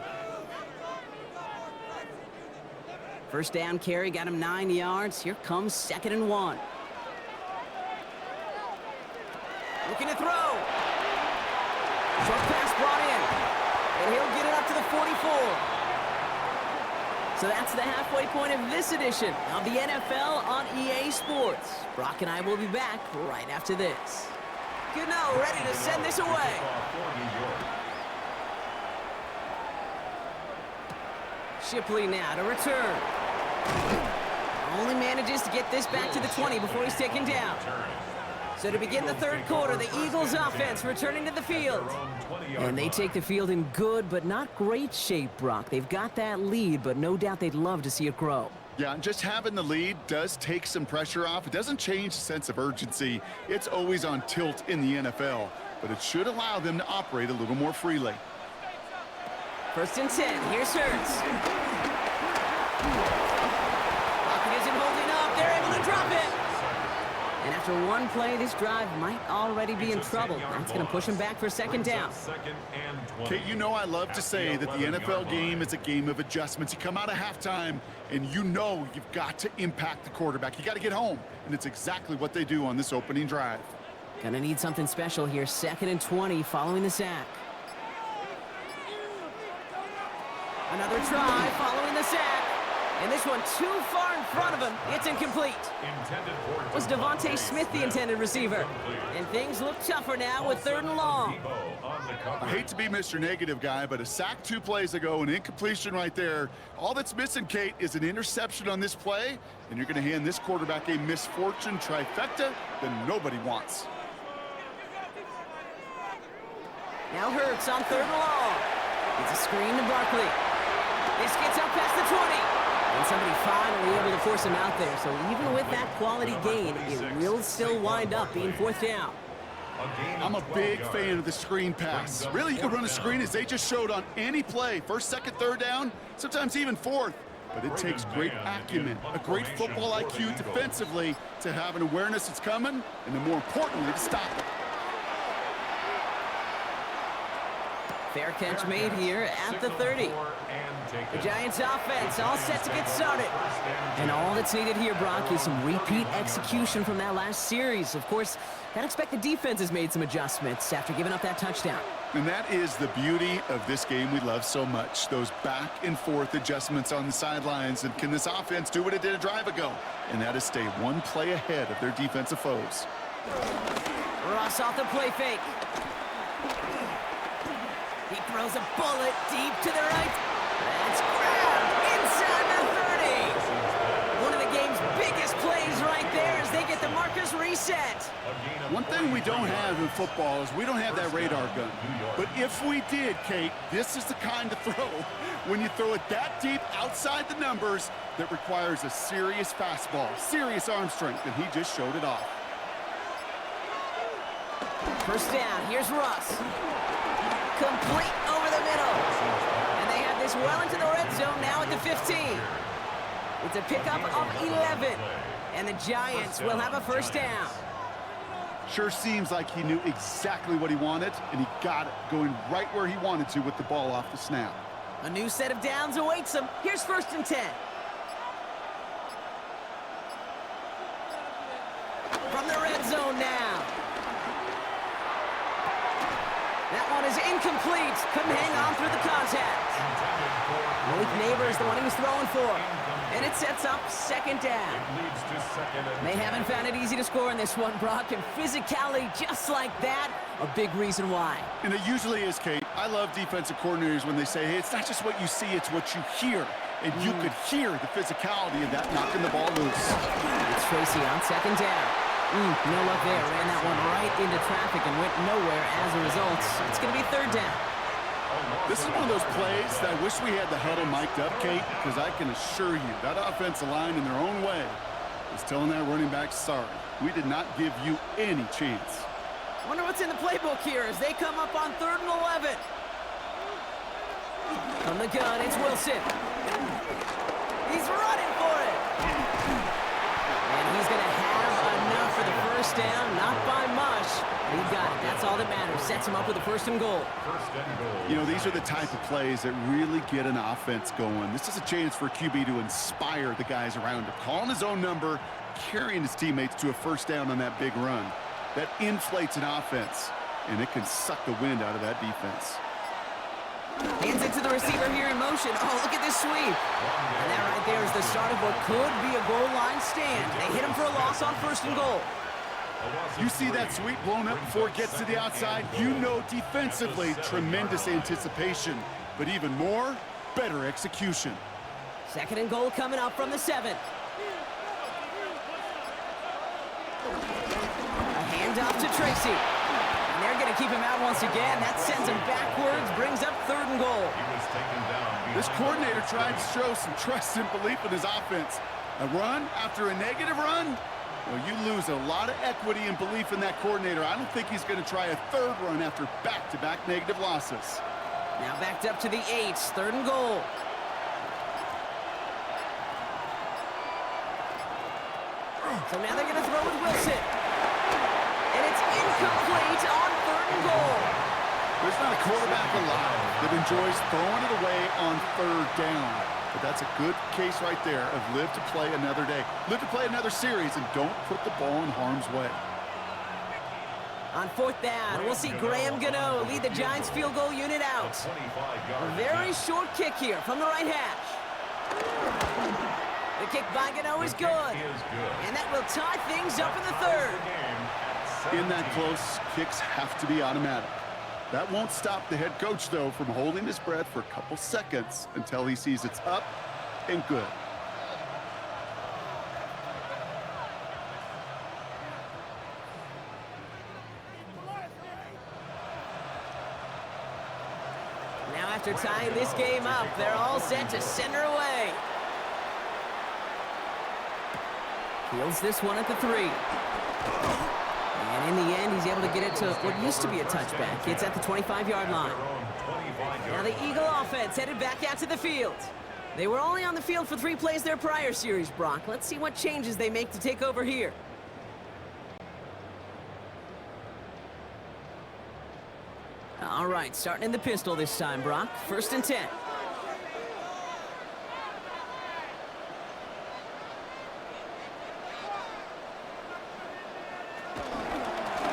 First down carry got him 9 yards. Here comes 2nd and 1. Looking to throw. Short pass brought in. And he'll get it up to the 44. So that's the halfway point of this edition of the NFL on EA Sports. Brock and I will be back right after this. Gano ready to send this away. Shipley now to return. Only manages to get this back to the 20 before he's taken down. So to begin the 3rd quarter, the Eagles offense returning to the field. And they take the field in good but not great shape, Brock. They've got that lead, but no doubt they'd love to see it grow. Yeah, and just having the lead does take some pressure off. It doesn't change the sense of urgency. It's always on tilt in the NFL, but it should allow them to operate a little more freely. 1st and 10. Here's Hurts. Lockett isn't holding up. They're able to drop it. And after one play, this drive might already be in trouble. That's going to push him back for 2nd down. Kate, you know I love to say that the NFL game is a game of adjustments. You come out of halftime, and you know you've got to impact the quarterback. You got to get home, and it's exactly what they do on this opening drive. Gonna need something special here. 2nd and 20 following the sack. Another try following the sack. And this one too far in front of him. It's incomplete. Was Devontae Smith the intended receiver? And things look tougher now with 3rd and long. I hate to be Mr. Negative guy, but a sack 2 plays ago, an incompletion right there. All that's missing, Kate, is an interception on this play, and you're going to hand this quarterback a misfortune trifecta that nobody wants. Now Hurts on 3rd and long. It's a screen to Barkley. This gets up past the 20. And somebody finally able to force him out there. So even with that quality gain, it will still wind up being 4th down. I'm a big fan of the screen pass. Really, you can run a screen as they just showed on any play. 1st, 2nd, 3rd down, sometimes even 4th. But it takes great acumen, a great football IQ defensively to have an awareness it's coming, and then more importantly, to stop it. Fair catch made here at the 30. The Giants offense all set to get started. And all that's needed here, Brock, is some repeat execution from that last series. Of course, gotta expect the defense has made some adjustments after giving up that touchdown. And that is the beauty of this game we love so much. Those back and forth adjustments on the sidelines. And can this offense do what it did a drive ago? And that is stay one play ahead of their defensive foes. Ross off the play fake. He throws a bullet deep to the right. thing we don't have in football is we don't have that radar gun. But if we did, Kate, this is the kind of throw, when you throw it that deep outside the numbers, that requires a serious fastball, serious arm strength, and he just showed it off. First down, here's Russ. Complete over the middle. And they have this well into the red zone now at the 15. It's a pickup of 11. And the Giants will have a first down. Sure seems like he knew exactly what he wanted, and he got it, going right where he wanted to with the ball off the snap. A new set of downs awaits him. Here's 1st and 10. From the red zone now. That one is incomplete. Couldn't hang on through the contact. Malik Neighbor is the one he was throwing for. And it sets up 2nd down. They haven't found it easy to score in this one, Brock, and physicality just like that, a big reason why. And it usually is, Kate. I love defensive coordinators when they say, hey, it's not just what you see, it's what you hear. And you could hear the physicality of that knocking the ball loose. It's Tracy on 2nd down. No luck there. Ran that one right into traffic and went nowhere as a result. It's going to be 3rd down. This is one of those plays that I wish we had the huddle mic'd up, Kate, because I can assure you that offensive line in their own way is telling that running back, sorry, we did not give you any chance. Wonder what's in the playbook here as they come up on 3rd and 11. From the gun, it's Wilson. He's running for it. And he's going to have enough for the first down, not by much. He got it. That's all that matters. Sets him up with a 1st and goal. You know, these are the type of plays that really get an offense going. This is a chance for QB to inspire the guys around him. Calling his own number, carrying his teammates to a 1st down on that big run. That inflates an offense, and it can suck the wind out of that defense. Hands it to the receiver here in motion. Oh, look at this sweep. And that right there is the start of what could be a goal line stand. They hit him for a loss on 1st and goal. You see that sweep blown up before it gets to the outside, you know defensively, tremendous anticipation. But even more, better execution. 2nd and goal coming up from the 7. A handoff to Tracy. And they're going to keep him out once again. That sends him backwards, brings up 3rd and goal. This coordinator tried to show some trust and belief in his offense. A run after a negative run? Well, you lose a lot of equity and belief in that coordinator. I don't think he's going to try a 3rd run after back-to-back negative losses. Now backed up to the 8, 3rd and goal. So now they're going to throw with Wilson. And it's incomplete on 3rd and goal. There's not a quarterback alive that enjoys throwing it away on 3rd down. But that's a good case right there of live to play another day. Live to play another series and don't put the ball in harm's way. On 4th down, we'll see Graham Gano lead the Giants field goal unit out. A very short kick here from the right hash. The kick by Gano is good. And that will tie things up in the 3rd. In that close, kicks have to be automatic. That won't stop the head coach, though, from holding his breath for a couple seconds until he sees it's up and good. Now after tying this game up, they're all set to send her away. Fields this one at the 3. And in the end, he's able to get it to what used to be a touchback. It's at the 25-yard line. Now the Eagle offense headed back out to the field. They were only on the field for 3 plays their prior series, Brock. Let's see what changes they make to take over here. All right, starting in the pistol this time, Brock. 1st and 10.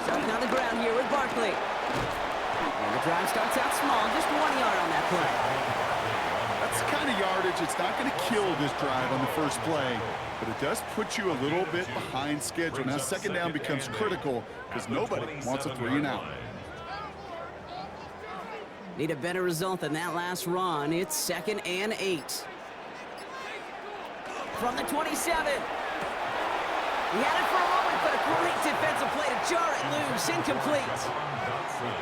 Starting on the ground here with Barkley. And the drive starts out small, just 1 yard on that play. That's the kind of yardage, it's not going to kill this drive on the first play, but it does put you a little bit behind schedule. Now 2nd down becomes critical because nobody wants a 3 and out. Need a better result than that last run. It's 2nd and 8. From the 27. He had it for a moment but a great defensive play to jar it loose. Incomplete.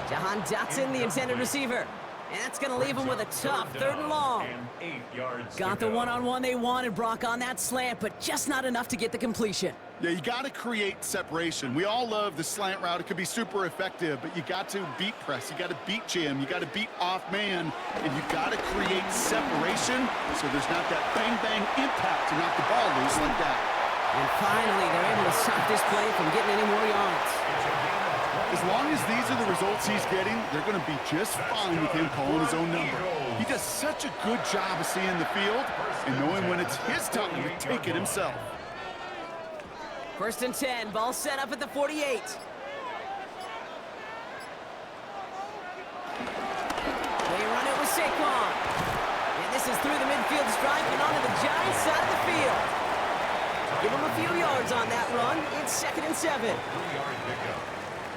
Jahan Dotson, the intended receiver. And that's going to leave him with a tough 3rd and long. Got the one-on-one they wanted, Brock, on that slant, but just not enough to get the completion. Yeah, you got to create separation. We all love the slant route. It could be super effective, but you got to beat press. You got to beat jam. You got to beat off man, and you got to create separation so there's not that bang-bang impact to knock the ball loose like that. And finally, they're able to stop this play from getting any more yards. As long as these are the results he's getting, they're going to be just fine with him calling his own number. He does such a good job of seeing the field and knowing when it's his time to take it himself. 1st and 10, ball set up at the 48. They run it with Saquon. And this is through the midfield stripe and onto the Giants side of the field. Give him a few yards on that run. It's 2nd and 7. 3-yard pickup.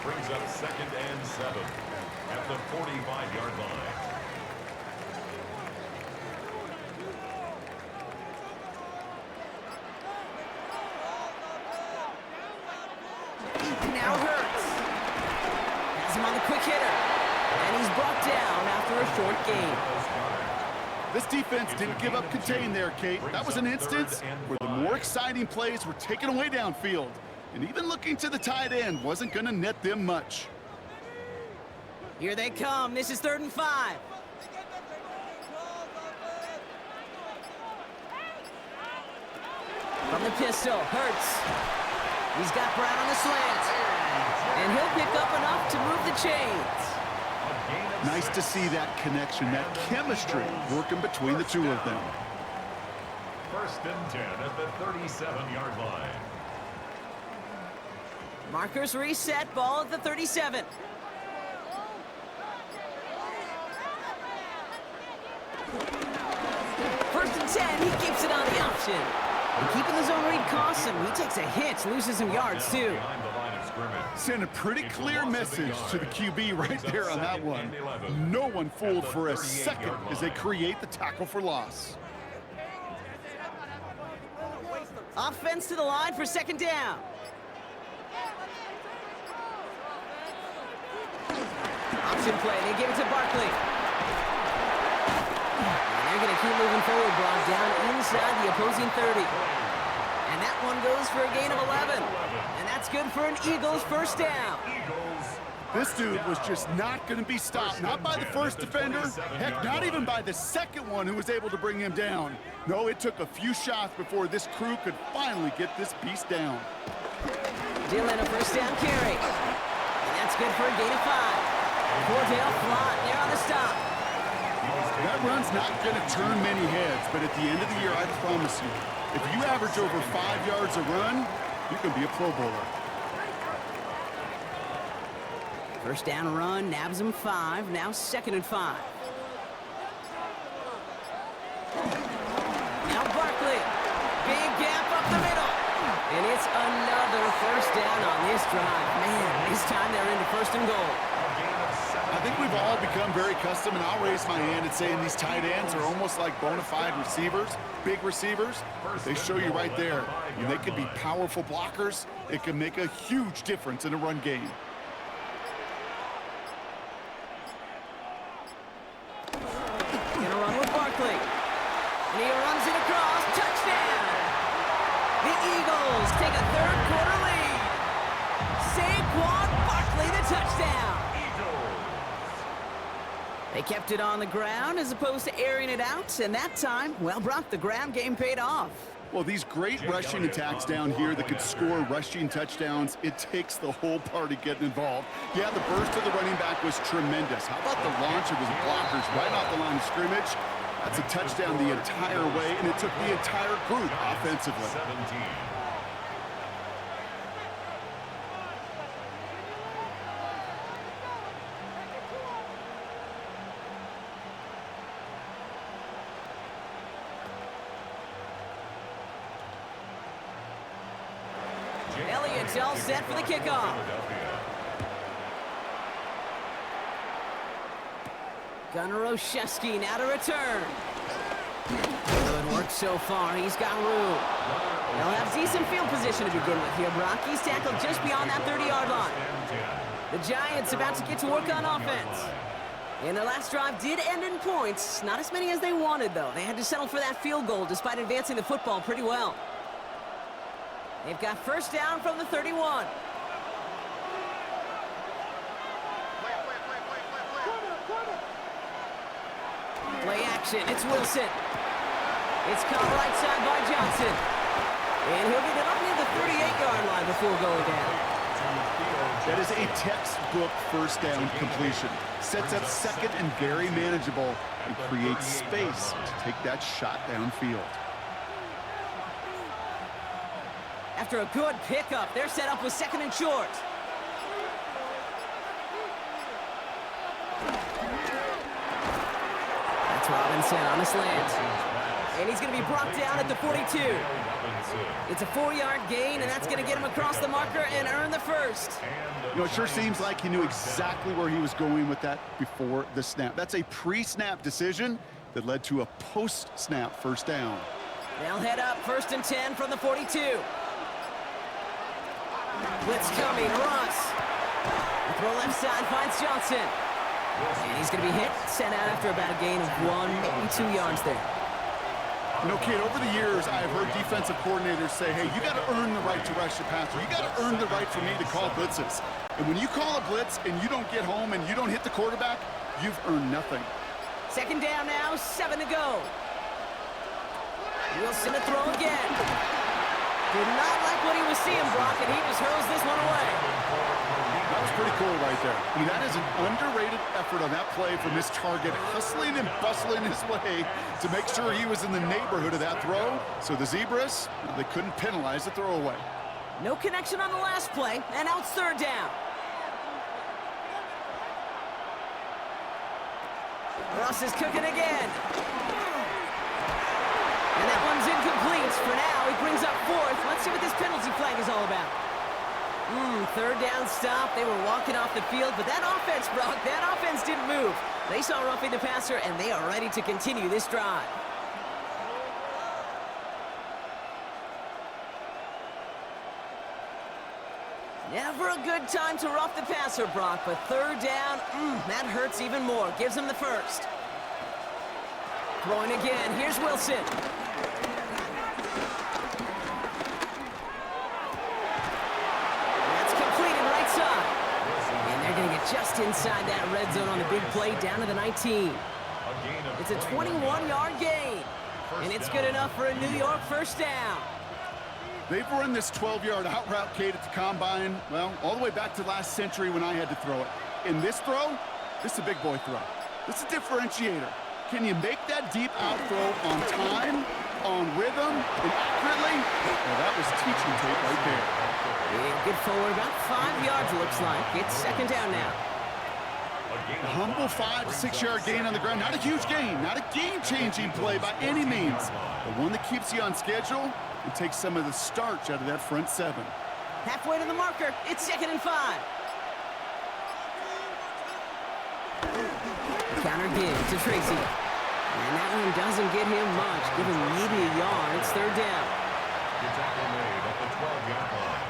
Brings up 2nd and 7 at the 45-yard line. Now Hurts. Has him on the quick hitter. And he's brought down after a short gain. This defense didn't give up contain there, Kate. That was an instance where the more exciting plays were taken away downfield. And even looking to the tight end wasn't going to net them much. Here they come. This is 3rd and 5. From the pistol, Hurts. He's got Brown on the slant. And he'll pick up enough to move the chains. Nice to see that connection, that chemistry working between the two of them. 1st and 10 at the 37-yard line. Markers reset, ball at the 37. First and 10, he keeps it on the option. And keeping the zone read costs him. He takes a hit, loses some yards too. Send a pretty clear message to the QB right there on that one. No one fooled for a second as they create the tackle for loss. Offense to the line for 2nd down. Option play, they give it to Barkley. And they're going to keep moving forward, brought down inside the opposing 30. And that one goes for a gain of 11. And that's good for an Eagles 1st down. This dude was just not going to be stopped, not by the first defender, heck, not even by the second one who was able to bring him down. No, it took a few shots before this crew could finally get this beast down. Dillon, a 1st down carry. And that's good for a gain of 5. Cordell Flott there on the stop. That run's not going to turn many heads, but at the end of the year, I promise you, if you average over 5 yards a run, you can be a Pro Bowler. 1st down run, nabs him 5, now 2nd and 5. Now Barkley, big gap up the middle. And it's another 1st down on this drive. Man, this time they're into 1st and goal. I think we've all become very accustomed, and I'll raise my hand and saying these tight ends are almost like bona fide receivers, big receivers. They show you right there. When they can be powerful blockers, it can make a huge difference in a run game. Gonna run with Barkley. And he runs it across. Touchdown! The Eagles take a 3rd quarter lead. Saquon Barkley, the touchdown. They kept it on the ground as opposed to airing it out, and that time, well, Brock, the ground game paid off. Well, these great rushing attacks down here that could score rushing touchdowns, it takes the whole party getting involved. Yeah, the burst of the running back was tremendous. How about the launch of his blockers right off the line of scrimmage? That's a touchdown the entire way, and it took the entire group offensively. 17. Elliott's all set for the kickoff. Gunnar Olszewski now to return. Good work so far. He's got room. They'll have decent field position to begin with here, Brock. He's tackled just beyond that 30-yard line. The Giants about to get to work on offense. And their last drive did end in points. Not as many as they wanted, though. They had to settle for that field goal despite advancing the football pretty well. They've got first down from the 31. Play action. It's Wilson. It's caught right side by Johnson. And he'll get it up near the 38-yard line before going down. That is a textbook first down completion. Sets up second and very manageable and creates space to take that shot downfield. After a good pickup, they're set up with second and short. That's Robinson on the slant. And he's going to be brought down at the 42. It's a 4-yard gain, and that's going to get him across the marker and earn the first. You know, it sure seems like he knew exactly where he was going with that before the snap. That's a pre-snap decision that led to a post-snap first down. They'll head up first and 10 from the 42. Blitz coming, Russ. The throw left side finds Johnson. And he's going to be hit, sent out after about a gain of 1, maybe 2 yards there. You know, Kate, over the years, I have heard defensive coordinators say, hey, you got to earn the right to rush your passer. You got to earn the right for me to call blitzes. And when you call a blitz and you don't get home and you don't hit the quarterback, you've earned nothing. Second down now, 7 to go. Wilson to throw again. Did not like what he was seeing, Brock, and he just hurls this one away. That was pretty cool right there. I mean, that is an underrated effort on that play from his target, hustling and bustling his way to make sure he was in the neighborhood of that throw. So the Zebras, they couldn't penalize the throwaway. No connection on the last play, and now it's third down. Russ is cooking again. And that one's incomplete. For now, he brings up fourth. Let's see what this penalty flag is all about. Third down stop. They were walking off the field, but that offense, Brock, that offense didn't move. They saw roughing the passer, and they are ready to continue this drive. Never a good time to rough the passer, Brock, but third down, that hurts even more. Gives him the first. Throwing again. Here's Wilson. Just inside that red zone on the big play, down to the 19. It's a 21-yard gain, and it's good enough for a New York first down. They've run this 12-yard out route, Kate, at the combine, well, all the way back to last century when I had to throw it. In this throw, this is a big boy throw. This is a differentiator. Can you make that deep out throw on time, on rhythm, and accurately? Well, that was teaching tape right there. Yeah, good forward, about 5 yards, looks like. It's second down now. A humble 5 to 6 yard gain on the ground. Not a huge gain, not a game-changing play by any means, but one that keeps you on schedule and takes some of the starch out of that front seven. Halfway to the marker, it's second and 5. Counter give to Tracy. And that one doesn't get him much. Give him maybe a yard. It's third down. It's tackle made at the 12-yard line.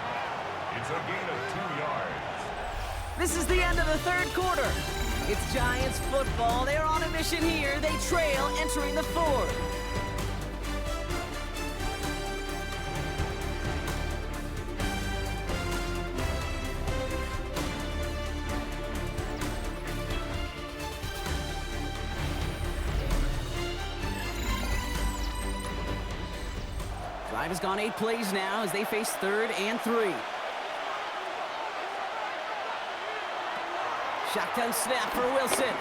It's a gain of 2 yards. This is the end of the third quarter. It's Giants football. They're on a mission here. They trail entering the fourth. Drive has gone 8 plays now as they face third and 3. Shotgun snap for Wilson.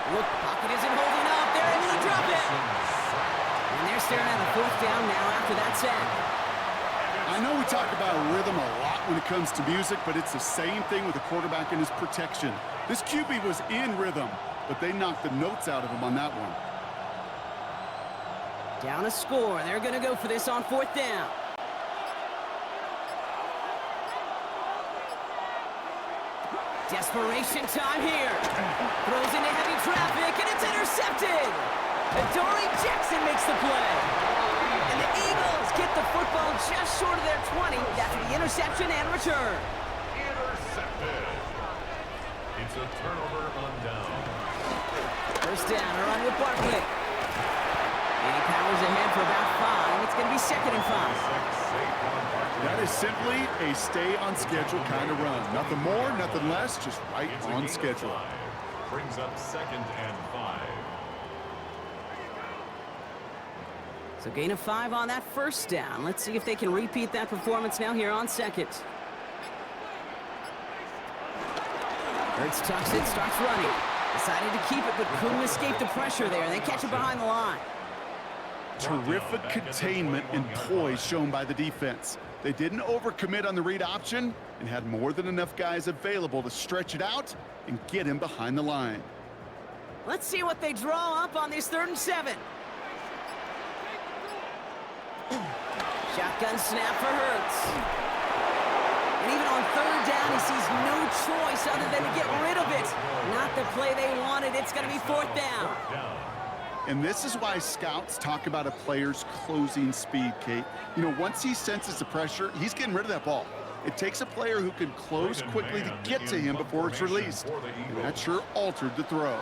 Look, pocket isn't holding up. They're able to drop it. And they're staring at a fourth down now after that sack. I know we talk about rhythm a lot when it comes to music, but it's the same thing with the quarterback and his protection. This QB was in rhythm, but they knocked the notes out of him on that one. Down a score. They're going to go for this on fourth down. Desperation time here. Throws into heavy traffic, and it's intercepted. Adoree Jackson Jackson makes the play. And the Eagles get the football just short of their 20 after the interception and return. Intercepted. It's a turnover on down. First down, a run with Barkley. And he powers ahead for about 5. It's going to be 2nd and 5. That is simply a stay-on-schedule kind of run. Nothing more, nothing less, just right on schedule. Brings up 2nd and 5. So gain of 5 on that first down. Let's see if they can repeat that performance now here on 2nd. Hurts tucks it, starts running. Decided to keep it, but couldn't escape the pressure there. They catch it behind the line. Terrific containment and poise shown by the defense. They didn't overcommit on the read option and had more than enough guys available to stretch it out and get him behind the line. Let's see what they draw up on this 3rd and 7. Shotgun snap for Hurts. And even on 3rd down, he sees no choice other than to get rid of it. Not the play they wanted. It's going to be 4th down. And this is why scouts talk about a player's closing speed, Kate. You know, once he senses the pressure, he's getting rid of that ball. It takes a player who can close quickly to get to him before it's released. And that sure altered the throw.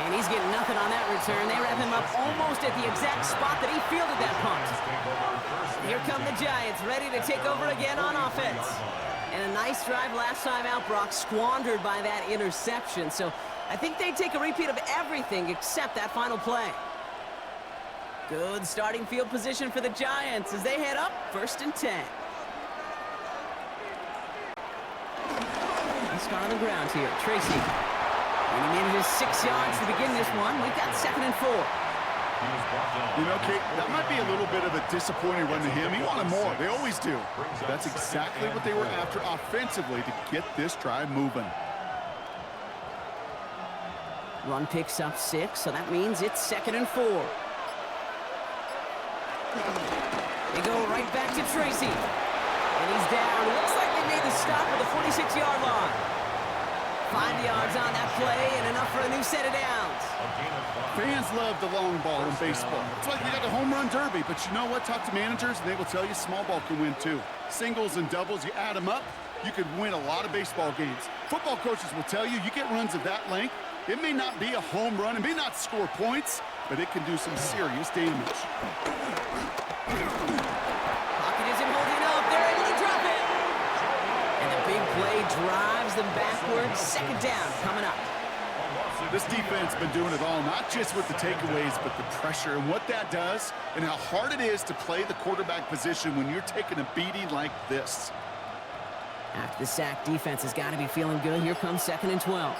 And he's getting nothing on that return. They wrap him up almost at the exact spot that he fielded that punt. Here come the Giants, ready to take over again on offense. And a nice drive last time out, Brock, squandered by that interception. So I think they take a repeat of everything except that final play. Good starting field position for the Giants as they head up 1st and 10. Let's start on the ground here. Tracy. And he manages 6 yards to begin this one. We've got 2nd and 4. You know, Kate, that might be a little bit of a disappointing run to him. He wanted more. They always do. That's exactly what they were after offensively to get this drive moving. Run picks up 6, so that means it's 2nd and 4. They go right back to Tracy. And he's down. Looks like they made the stop at the 46-yard line. 5 yards on that play and enough for a new set of downs. Fans love the long ball in baseball. It's like they got the home run derby, but you know what? Talk to managers, and they will tell you small ball can win too. Singles and doubles, you add them up, you could win a lot of baseball games. Football coaches will tell you, you get runs of that length, it may not be a home run, it may not score points, but it can do some serious damage. Pocket isn't holding up. They're able to drop it. And the big play drives them backwards. 2nd down coming up. This defense has been doing it all, not just with the takeaways, but the pressure and what that does and how hard it is to play the quarterback position when you're taking a beating like this. After the sack, defense has got to be feeling good. Here comes 2nd and 12.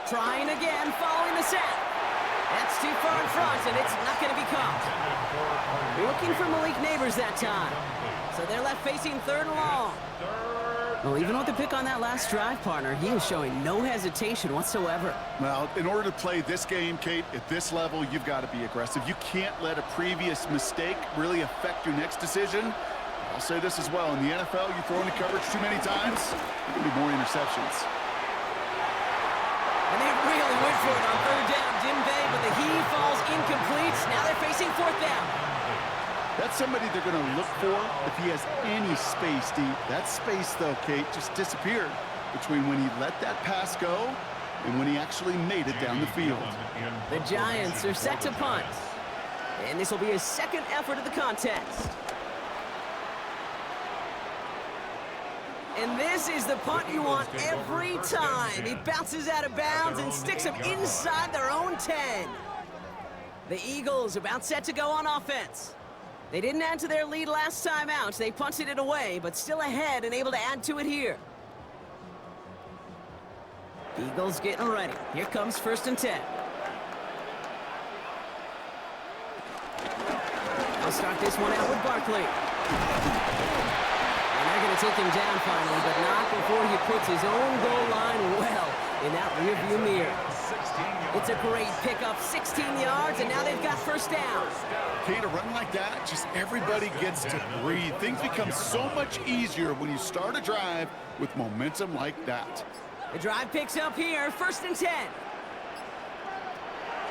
Trying again, following the sack. That's too far in front, and it's not going to be caught. Looking for Malik Neighbors that time. So they're left facing 3rd and long. Well, even with the pick on that last drive, partner, he is showing no hesitation whatsoever. Well, in order to play this game, Kate, at this level, you've got to be aggressive. You can't let a previous mistake really affect your next decision. I'll say this as well. In the NFL, you throw into coverage too many times, there can be more interceptions. And they really went for it on 3rd down, didn't they? But the heave falls incomplete. Now they're facing 4th down. That's somebody they're going to look for if he has any space deep. That space, though, Kate, just disappeared between when he let that pass go and when he actually made it down the field. The Giants are set to punt. And this will be his 2nd effort of the contest. And this is the punt you want every time. He bounces out of bounds and sticks them inside their own 10. The Eagles about set to go on offense. They didn't add to their lead last time out. They punted it away, but still ahead and able to add to it here. Eagles getting ready. Here comes 1st and 10. They'll start this one out with Barkley. And they're going to take him down finally, but not before he puts his own goal line well in that rearview mirror. It's a great pickup, 16 yards, and now they've got first down. Kate, a run like that, just everybody gets to breathe. Things become so much easier when you start a drive with momentum like that. The drive picks up here, 1st and 10.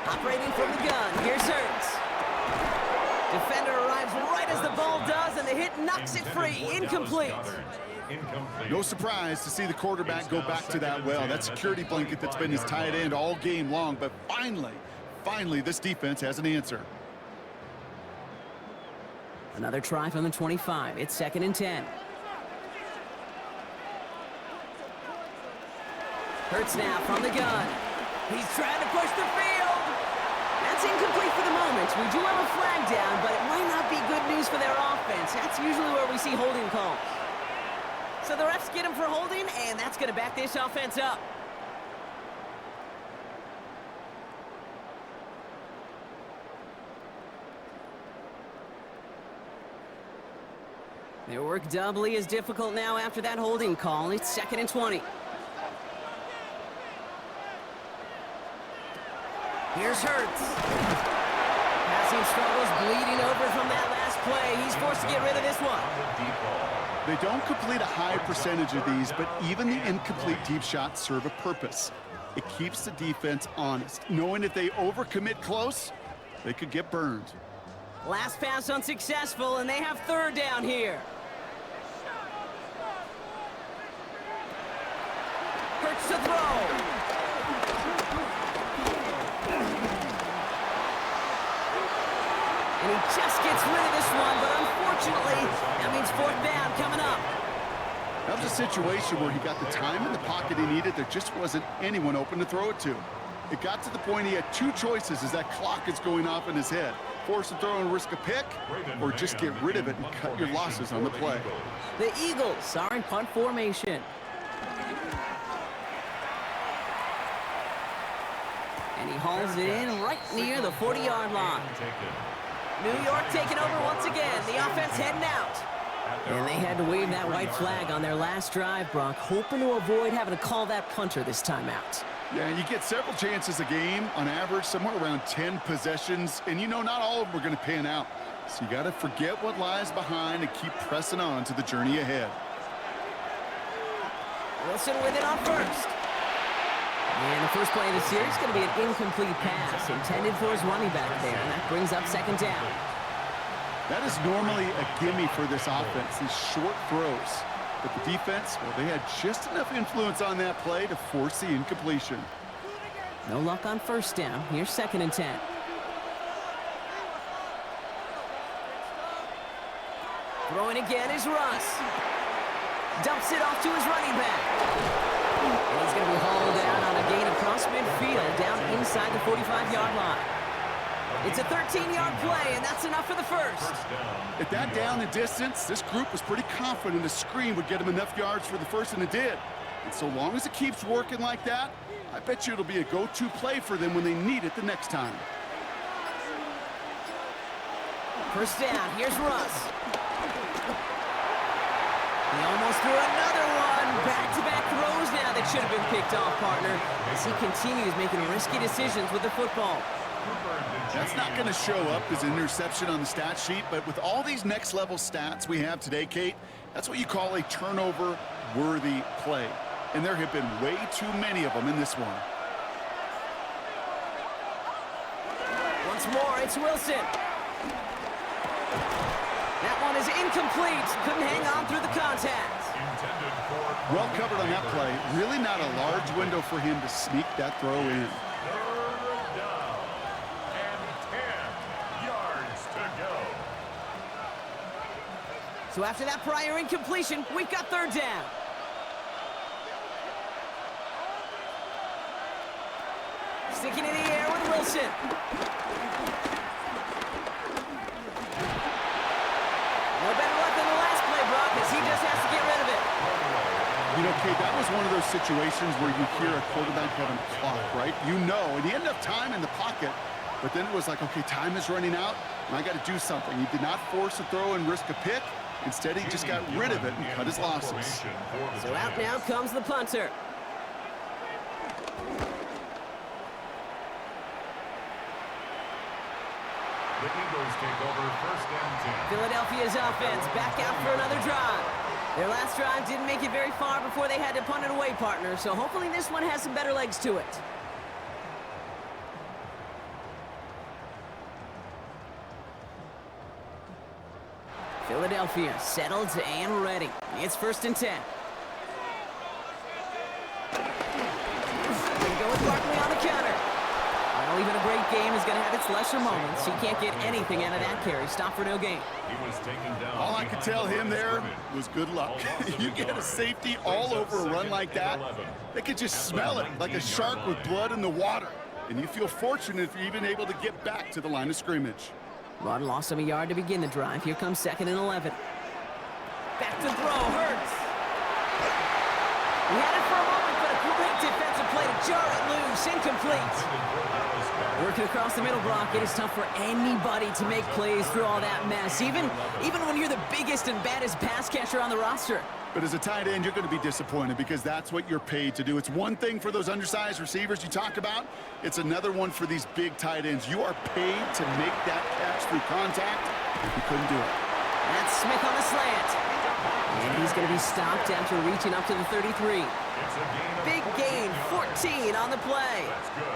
Operating from the gun, here's Hurts. Defender arrives right as the ball does, and the hit knocks it free, incomplete. No surprise to see the quarterback go back to that well. That security blanket that's been his tight end all game long, but finally, this defense has an answer. Another try from the 25. It's 2nd and 10. Hurts now from the gun. He's trying to push the field. That's incomplete for the moment. We do have a flag down, but it might not be good news for their offense. That's usually where we see holding calls. So the refs get him for holding, and that's going to back this offense up. Their work doubly is difficult now after that holding call. It's 2nd and 20. Here's Hurts. Passing struggles, bleeding over from that last play. He's forced to get rid of this one. They don't complete a high percentage of these, but even the incomplete deep shots serve a purpose. It keeps the defense honest, knowing if they overcommit close, they could get burned. Last pass unsuccessful, and they have 3rd down here. Hurts to throw. And he just gets rid of this one, but unfortunately, that means 4th down coming up. That was a situation where he got the time in the pocket he needed. There just wasn't anyone open to throw it to. It got to the point he had 2 choices as that clock is going off in his head. Force a throw and risk a pick, or just get rid of it and cut your losses on the play. The Eagles are in punt formation. And he hauls it in right near the 40-yard line. New York taking over once again. The offense heading out. And they had to wave that white flag on their last drive, Brock, hoping to avoid having to call that punter this time out. Yeah, you get several chances a game, on average, somewhere around 10 possessions, and you know not all of them are going to pan out. So you got to forget what lies behind and keep pressing on to the journey ahead. Wilson with it on first. And the first play of the series is going to be an incomplete pass intended for his running back there, and that brings up 2nd down. That is normally a gimme for this offense, these short throws. But the defense, well, they had just enough influence on that play to force the incompletion. No luck on 1st down. Here's 2nd and 10. Throwing again is Russ. Dumps it off to his running back. And he's going to be hauled down on a gain across midfield, down inside the 45-yard line. It's a 13-yard play, and that's enough for the 1st. At that down and distance, this group was pretty confident a screen would get them enough yards for the 1st, and it did. And so long as it keeps working like that, I bet you it'll be a go-to play for them when they need it the next time. 1st down, here's Russ. He almost threw another one. Back-to-back throws now that should have been picked off, partner, as he continues making risky decisions with the football. That's not going to show up as an interception on the stat sheet, but with all these next-level stats we have today, Kate, that's what you call a turnover-worthy play. And there have been way too many of them in this one. Once more, it's Wilson. That one is incomplete. Couldn't hang on through the contact. Well covered on that play. Really not a large window for him to sneak that throw in. 3rd down and 10 yards to go. So after that prior incompletion, we've got 3rd down. Sticking in the air with Wilson. No better luck than the last play, Brock, as he just has to get rid of it. You know, Kate, that was one of those situations where you hear a quarterback having a clock, right? You know, and he had enough time in the pocket, but then it was like, okay, time is running out, and I got to do something. He did not force a throw and risk a pick. Instead, he just got rid of it and cut his losses. So out now comes the punter. The Eagles take over 1st and 10. Philadelphia's offense back out for another drive. Their last drive didn't make it very far before they had to punt it away, partner, so hopefully this one has some better legs to it. Philadelphia settled and ready. It's 1st and 10. They go with Barkley on the counter. Well, even a great game is going to have its lesser moments. He can't get anything out of that carry. Stop for no gain. He was taken down. All I could tell him there was good luck. You get a safety all over a run like that, they could just smell it like a shark with blood in the water. And you feel fortunate if you're even able to get back to the line of scrimmage. Rod lost him a yard to begin the drive. Here comes 2nd and 11. Back to throw. Hurts. He had it for a moment, but a great defensive play to jar it loose. Incomplete. Working across the middle, Brock. It is tough for anybody to make plays through all that mess, even when you're the biggest and baddest pass catcher on the roster. But as a tight end, you're going to be disappointed because that's what you're paid to do. It's one thing for those undersized receivers you talk about. It's another one for these big tight ends. You are paid to make that catch through contact. You couldn't do it. That's Smith on the slant. And he's going to be stopped after reaching up to the 33. Big gain, 14 on the play.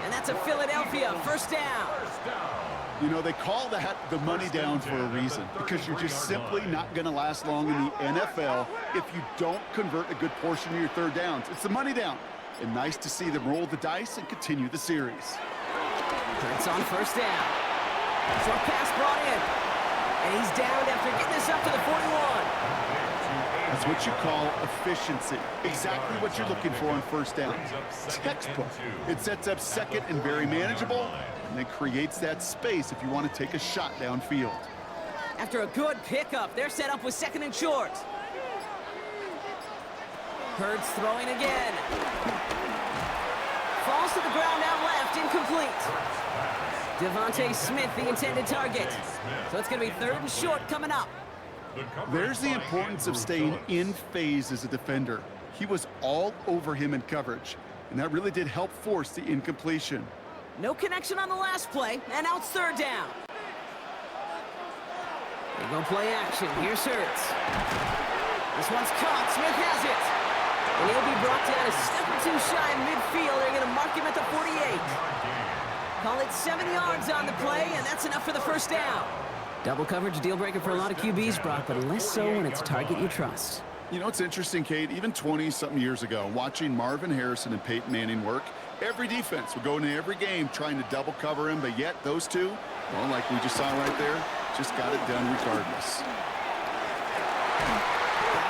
And that's a Philadelphia 1st down. You know, they call that the money down for a reason because you're just simply not going to last long in the NFL if you don't convert a good portion of your 3rd downs. It's the money down. And nice to see them roll the dice and continue the series. It's on 1st down. Short pass brought in. And he's downed after getting this up to the 41. That's what you call efficiency. Exactly what you're looking for on 1st down. Textbook. It sets up 2nd and very manageable. And then creates that space if you want to take a shot downfield. After a good pickup, they're set up with 2nd and short. Hurts throwing again. Falls to the ground out left, incomplete. Devontae Smith, the intended target. So it's going to be 3rd and short coming up. There's the importance of staying in phase as a defender. He was all over him in coverage, and that really did help force the incompletion. No connection on the last play, and now it's 3rd down. They go play action. Here's Hurts. This one's caught. Smith has it. And he'll be brought down a step or 2 shy in midfield. They're going to mark him at the 48. Call it 7 yards on the play, and that's enough for the 1st down. Double coverage deal breaker for a lot of QBs, Brock, but less so when it's a target you trust. You know, it's interesting, Kate, even 20-something years ago, watching Marvin Harrison and Peyton Manning work, every defense would go into every game trying to double cover him, but yet those two, well, like we just saw right there, just got it done regardless.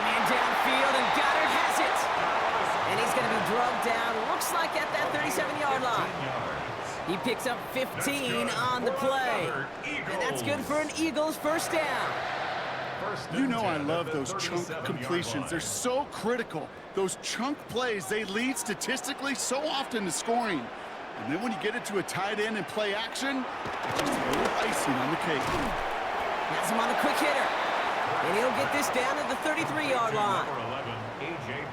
Man downfield, and Goddard has it. And he's going to be drugged down, looks like at that 37-yard line. He picks up 15 on the play. And that's good for an Eagles 1st down. You know I love those chunk completions. They're so critical. Those chunk plays, they lead statistically so often to scoring. And then when you get it to a tight end and play action, it's just a little icing on the cake. Has him on the quick hitter. And he'll get this down to the 33-yard line.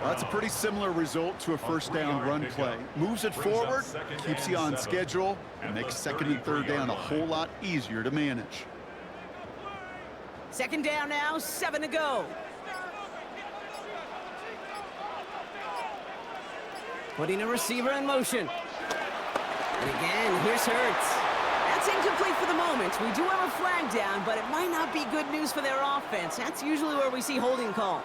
Well, that's a pretty similar result to a 1st down run play. Moves it forward, keeps you on schedule, and makes 2nd and 3rd down a whole lot easier to manage. 2nd down now, 7 to go. Putting a receiver in motion. And again, here's Hurts. That's incomplete for the moment. We do have a flag down, but it might not be good news for their offense. That's usually where we see holding calls.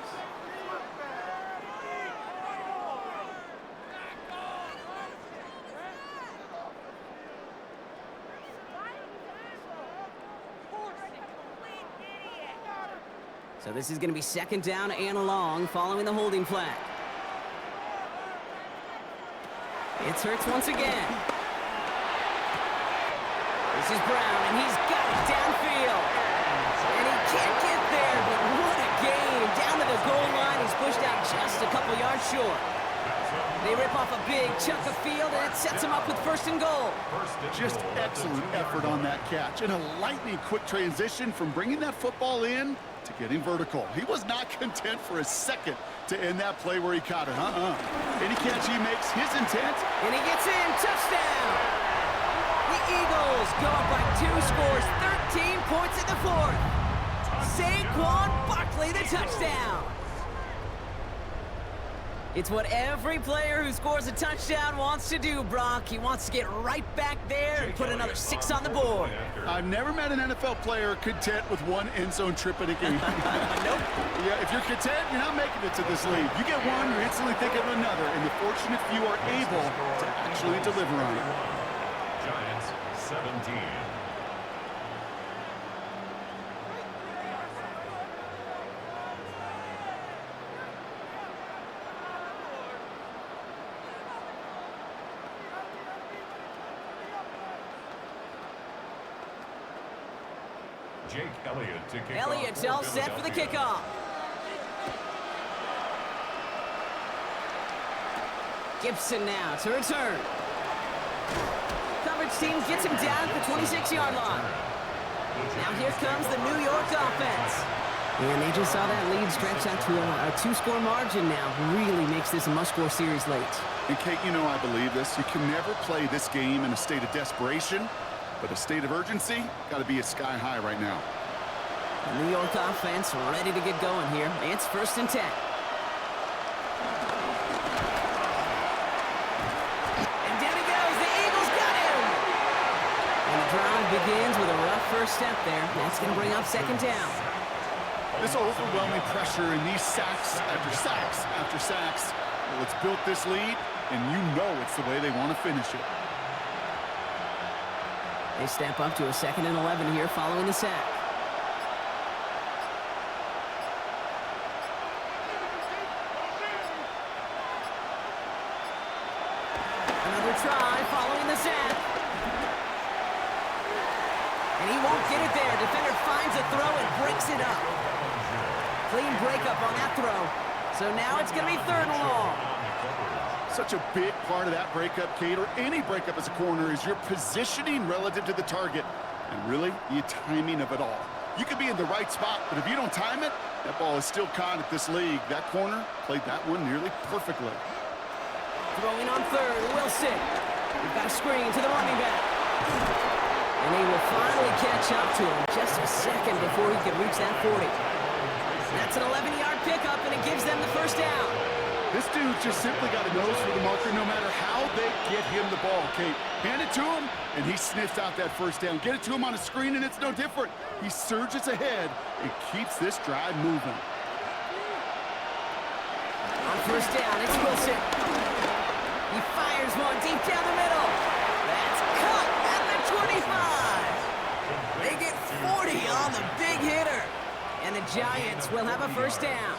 So this is going to be 2nd down and long following the holding flag. It's Hurts once again. This is Brown, and he's got it downfield. And he can't get there, but what a game. Down to the goal line, he's pushed out just a couple yards short. They rip off a big chunk of field, and it sets him up with 1st and goal. Just excellent effort on that catch. And a lightning quick transition from bringing that football in to getting vertical. He was not content for a second to end that play where he caught it. Any catch he makes, his intent. And he gets in, touchdown! The Eagles go up by 2 scores, 13 13 points in the fourth. Saquon Barkley, the touchdown. It's what every player who scores a touchdown wants to do, Brock. He wants to get right back there and put another 6 on the board. I've never met an NFL player content with one end zone trip in a game. Nope. Yeah, if you're content, you're not making it to this league. You get one, you're instantly thinking of another, and the fortunate few are able to actually deliver on it. Giants 17. Jake Elliott to kick off. Elliott's all set for the kickoff. Gibson now to return. Coverage team gets him down at the 26-yard line. Now here comes the New York offense. And they just saw that lead stretch out to a 2-score margin now. Really makes this a must-score series late. And Kate, you know I believe this. You can never play this game in a state of desperation, but a state of urgency got to be sky high right now. The New York offense ready to get going here. It's 1st and 10. And down he goes. The Eagles got him. And the drive begins with a rough first step there. That's going to bring up 2nd down. This overwhelming pressure and these sacks after sacks after sacks. Well, it's built this lead, and you know it's the way they want to finish it. They step up to a 2nd and 11 here following the sack. Another try following the sack. And he won't get it there. Defender finds a throw and breaks it up. Clean breakup on that throw. So now it's going to be 3rd and long. Such a big part of that breakup, Kate, or any breakup as a corner, is your positioning relative to the target. And really, the timing of it all. You could be in the right spot, but if you don't time it, that ball is still caught at this league. That corner played that one nearly perfectly. Throwing on 3rd, Wilson. We've got a screen to the running back. And he will finally catch up to him just a second before he can reach that 40. That's an 11-yard pickup, and it gives them the 1st down. This dude just simply got a nose for the marker no matter how they get him the ball, Kate. Hand it to him, and he sniffs out that 1st down. Get it to him on a screen, and it's no different. He surges ahead and keeps this drive moving. On 1st down, it's Wilson. He fires one deep down the middle. That's cut at the 25. They get 40 on the big hitter. And the Giants will have a 1st down.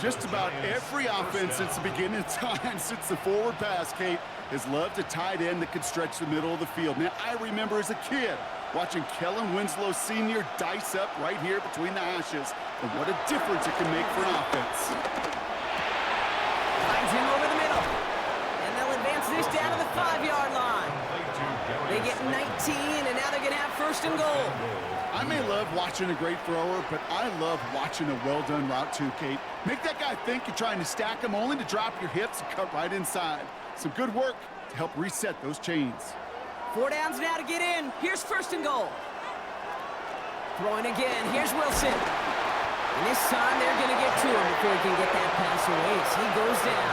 Just about every offense since the beginning of time, since the forward pass, Kate, has loved a tight end that could stretch the middle of the field. Now, I remember as a kid watching Kellen Winslow Sr. dice up right here between the hashes, and what a difference it can make for an offense. Finds him over the middle. And they'll advance this down to the 5-yard line. They get 19, and now they're going to have 1st and goal. I may love watching a great thrower, but I love watching a well-done route too, Kate. Make that guy think you're trying to stack him only to drop your hips and cut right inside. Some good work to help reset those chains. 4 downs now to get in. Here's 1st and goal. Throwing again. Here's Wilson. And this time they're going to get to him before he can get that pass away. So he goes down.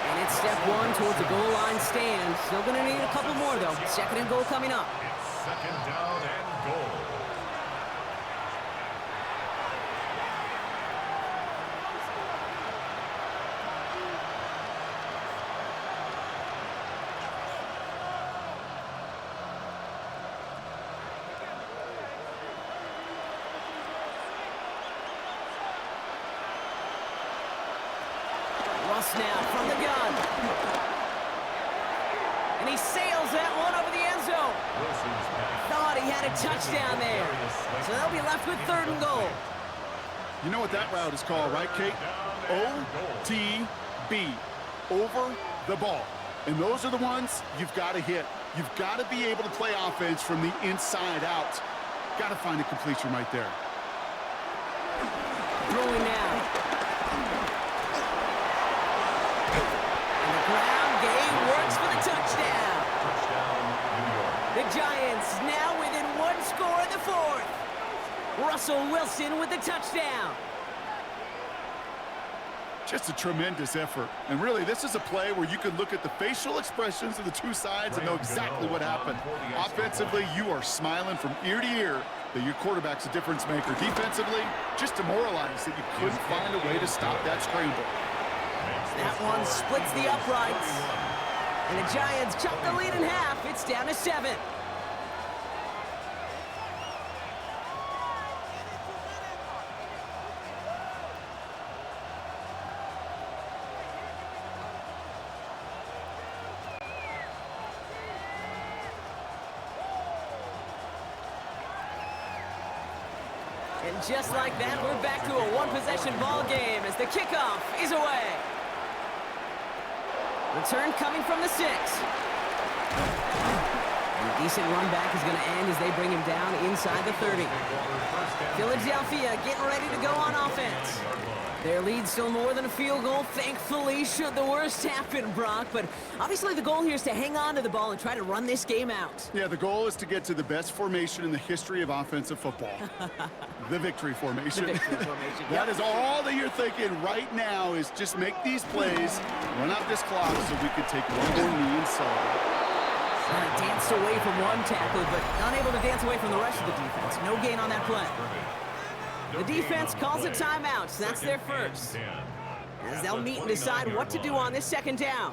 And it's step 1 towards the goal line stand. Still going to need a couple more, though. 2nd and goal coming up. It's 2nd down and goal. Russ now from the gun. And he sails that one over the end zone. Thought he had a touchdown there. So they'll be left with 3rd and goal. You know what that route is called, right, Kate? OTB, over the ball. And those are the ones you've got to hit. You've got to be able to play offense from the inside out. Got to find a completion right there. Throwing now. And the ground game works for the touchdown. Touchdown, New York. The Giants now within 1 the score in the fourth. Russell Wilson with the touchdown. Just a tremendous effort. And really, this is a play where you can look at the facial expressions of the two sides and know exactly what happened. Offensively, you are smiling from ear to ear that your quarterback's a difference maker. Defensively, just demoralized that you couldn't find a way to stop that scramble. That one splits the uprights. And the Giants chop the lead in half. It's down to 7. And just like that, we're back to a one-possession ball game as the kickoff is away. Return coming from the 6. And a decent run back is going to end as they bring him down inside the 30. Philadelphia getting ready to go on offense. Their lead still more than a field goal, thankfully, should the worst happen, Brock. But obviously the goal here is to hang on to the ball and try to run this game out. Yeah, the goal is to get to the best formation in the history of offensive football. The victory formation. The victory formation. That is all that you're thinking right now is just make these plays, run out this clock so we can take one more knee and solve. Danced away from one tackle, but unable to dance away from the rest of the defense. No gain on that play. The defense calls a timeout, so that's their first. As they'll meet and decide what to do on this second down.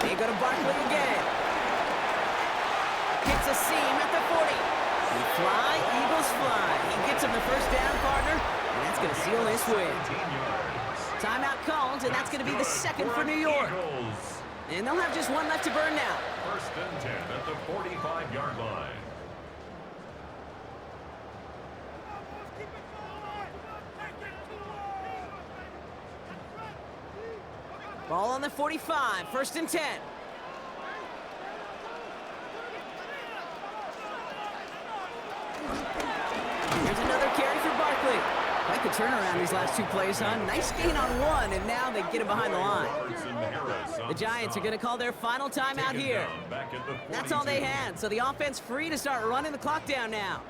They go to Barkley again. Hits a seam at the 40. Fly, Eagles fly. He gets him the first down, partner, and that's going to seal this win. Timeout called, and that's going to be the second for New York. And they'll have just one left to burn now. First and 10 at the 45-yard line. Ball on the 45, first and 10. Here's another carry for Barkley. Quite the turnaround these last two plays, huh? Nice gain on one, and now they get him behind the line. The Giants are going to call their final timeout here. That's all they had, so the offense free to start running the clock down now.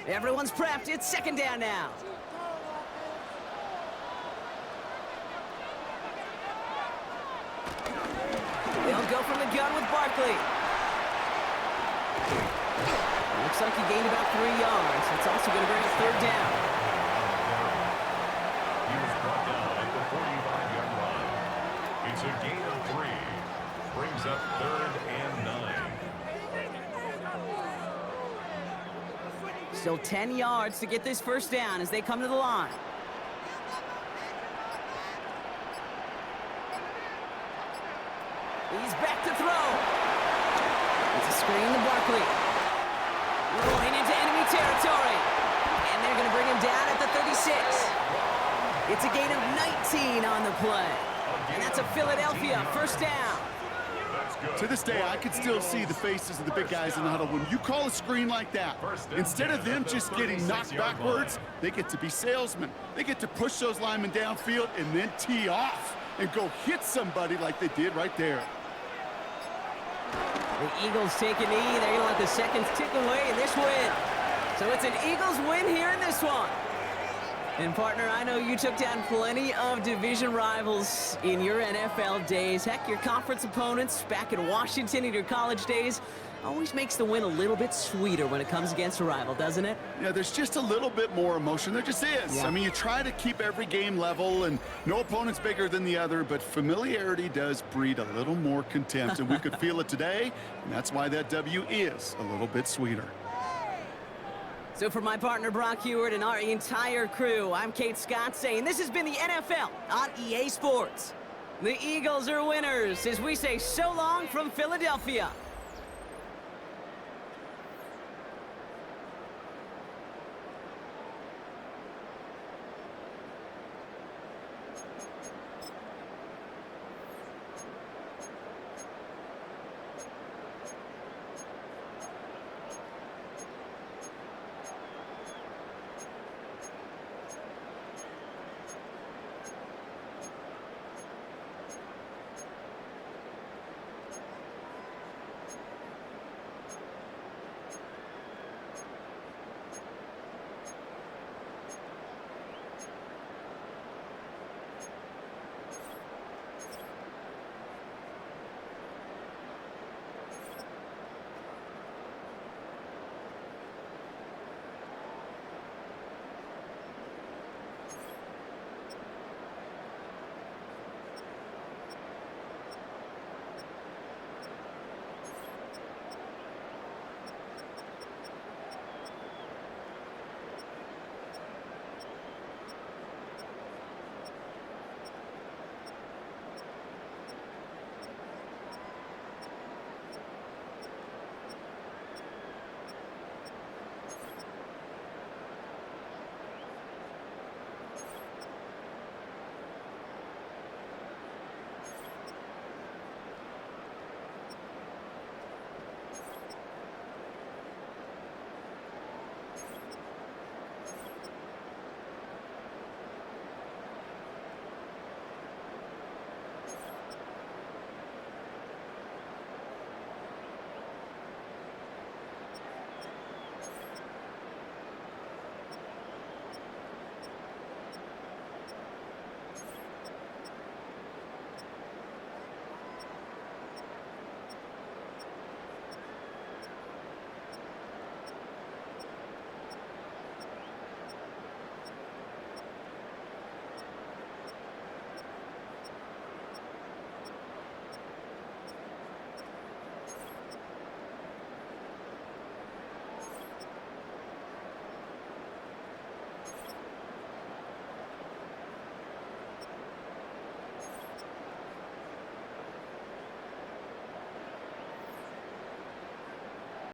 Everyone's prepped. It's second down now. They'll go from the gun with Barkley. Looks like he gained about 3 yards. It's also going to bring a third down. He was brought down at the 45-yard line. It's a gain of 3. Brings up 3rd and 9. Still 10 yards to get this first down as they come to the line. He's back to throw. It's a screen to Barkley. Rolling into enemy territory. And they're going to bring him down at the 36. It's a gain of 19 on the play. And that's a Philadelphia first down. To this day, I can still see the faces of the big guys in the huddle. When you call a screen like that, instead of them just getting knocked backwards, they get to be salesmen. They get to push those linemen downfield and then tee off and go hit somebody like they did right there. The Eagles take a knee. They're going to let the seconds tick away in this win. So it's an Eagles win here in this one. And, partner, I know you took down plenty of division rivals in your NFL days. Heck, your conference opponents back in Washington in your college days always makes the win a little bit sweeter when it comes against a rival, doesn't it? Yeah, there's just a little bit more emotion. There just is. Yeah. I mean, you try to keep every game level, and no opponent's bigger than the other, but familiarity does breed a little more contempt, and we could feel it today, and that's why that W is a little bit sweeter. So for my partner Brock Heward and our entire crew, I'm Kate Scott saying this has been the NFL on EA Sports. The Eagles are winners as we say so long from Philadelphia.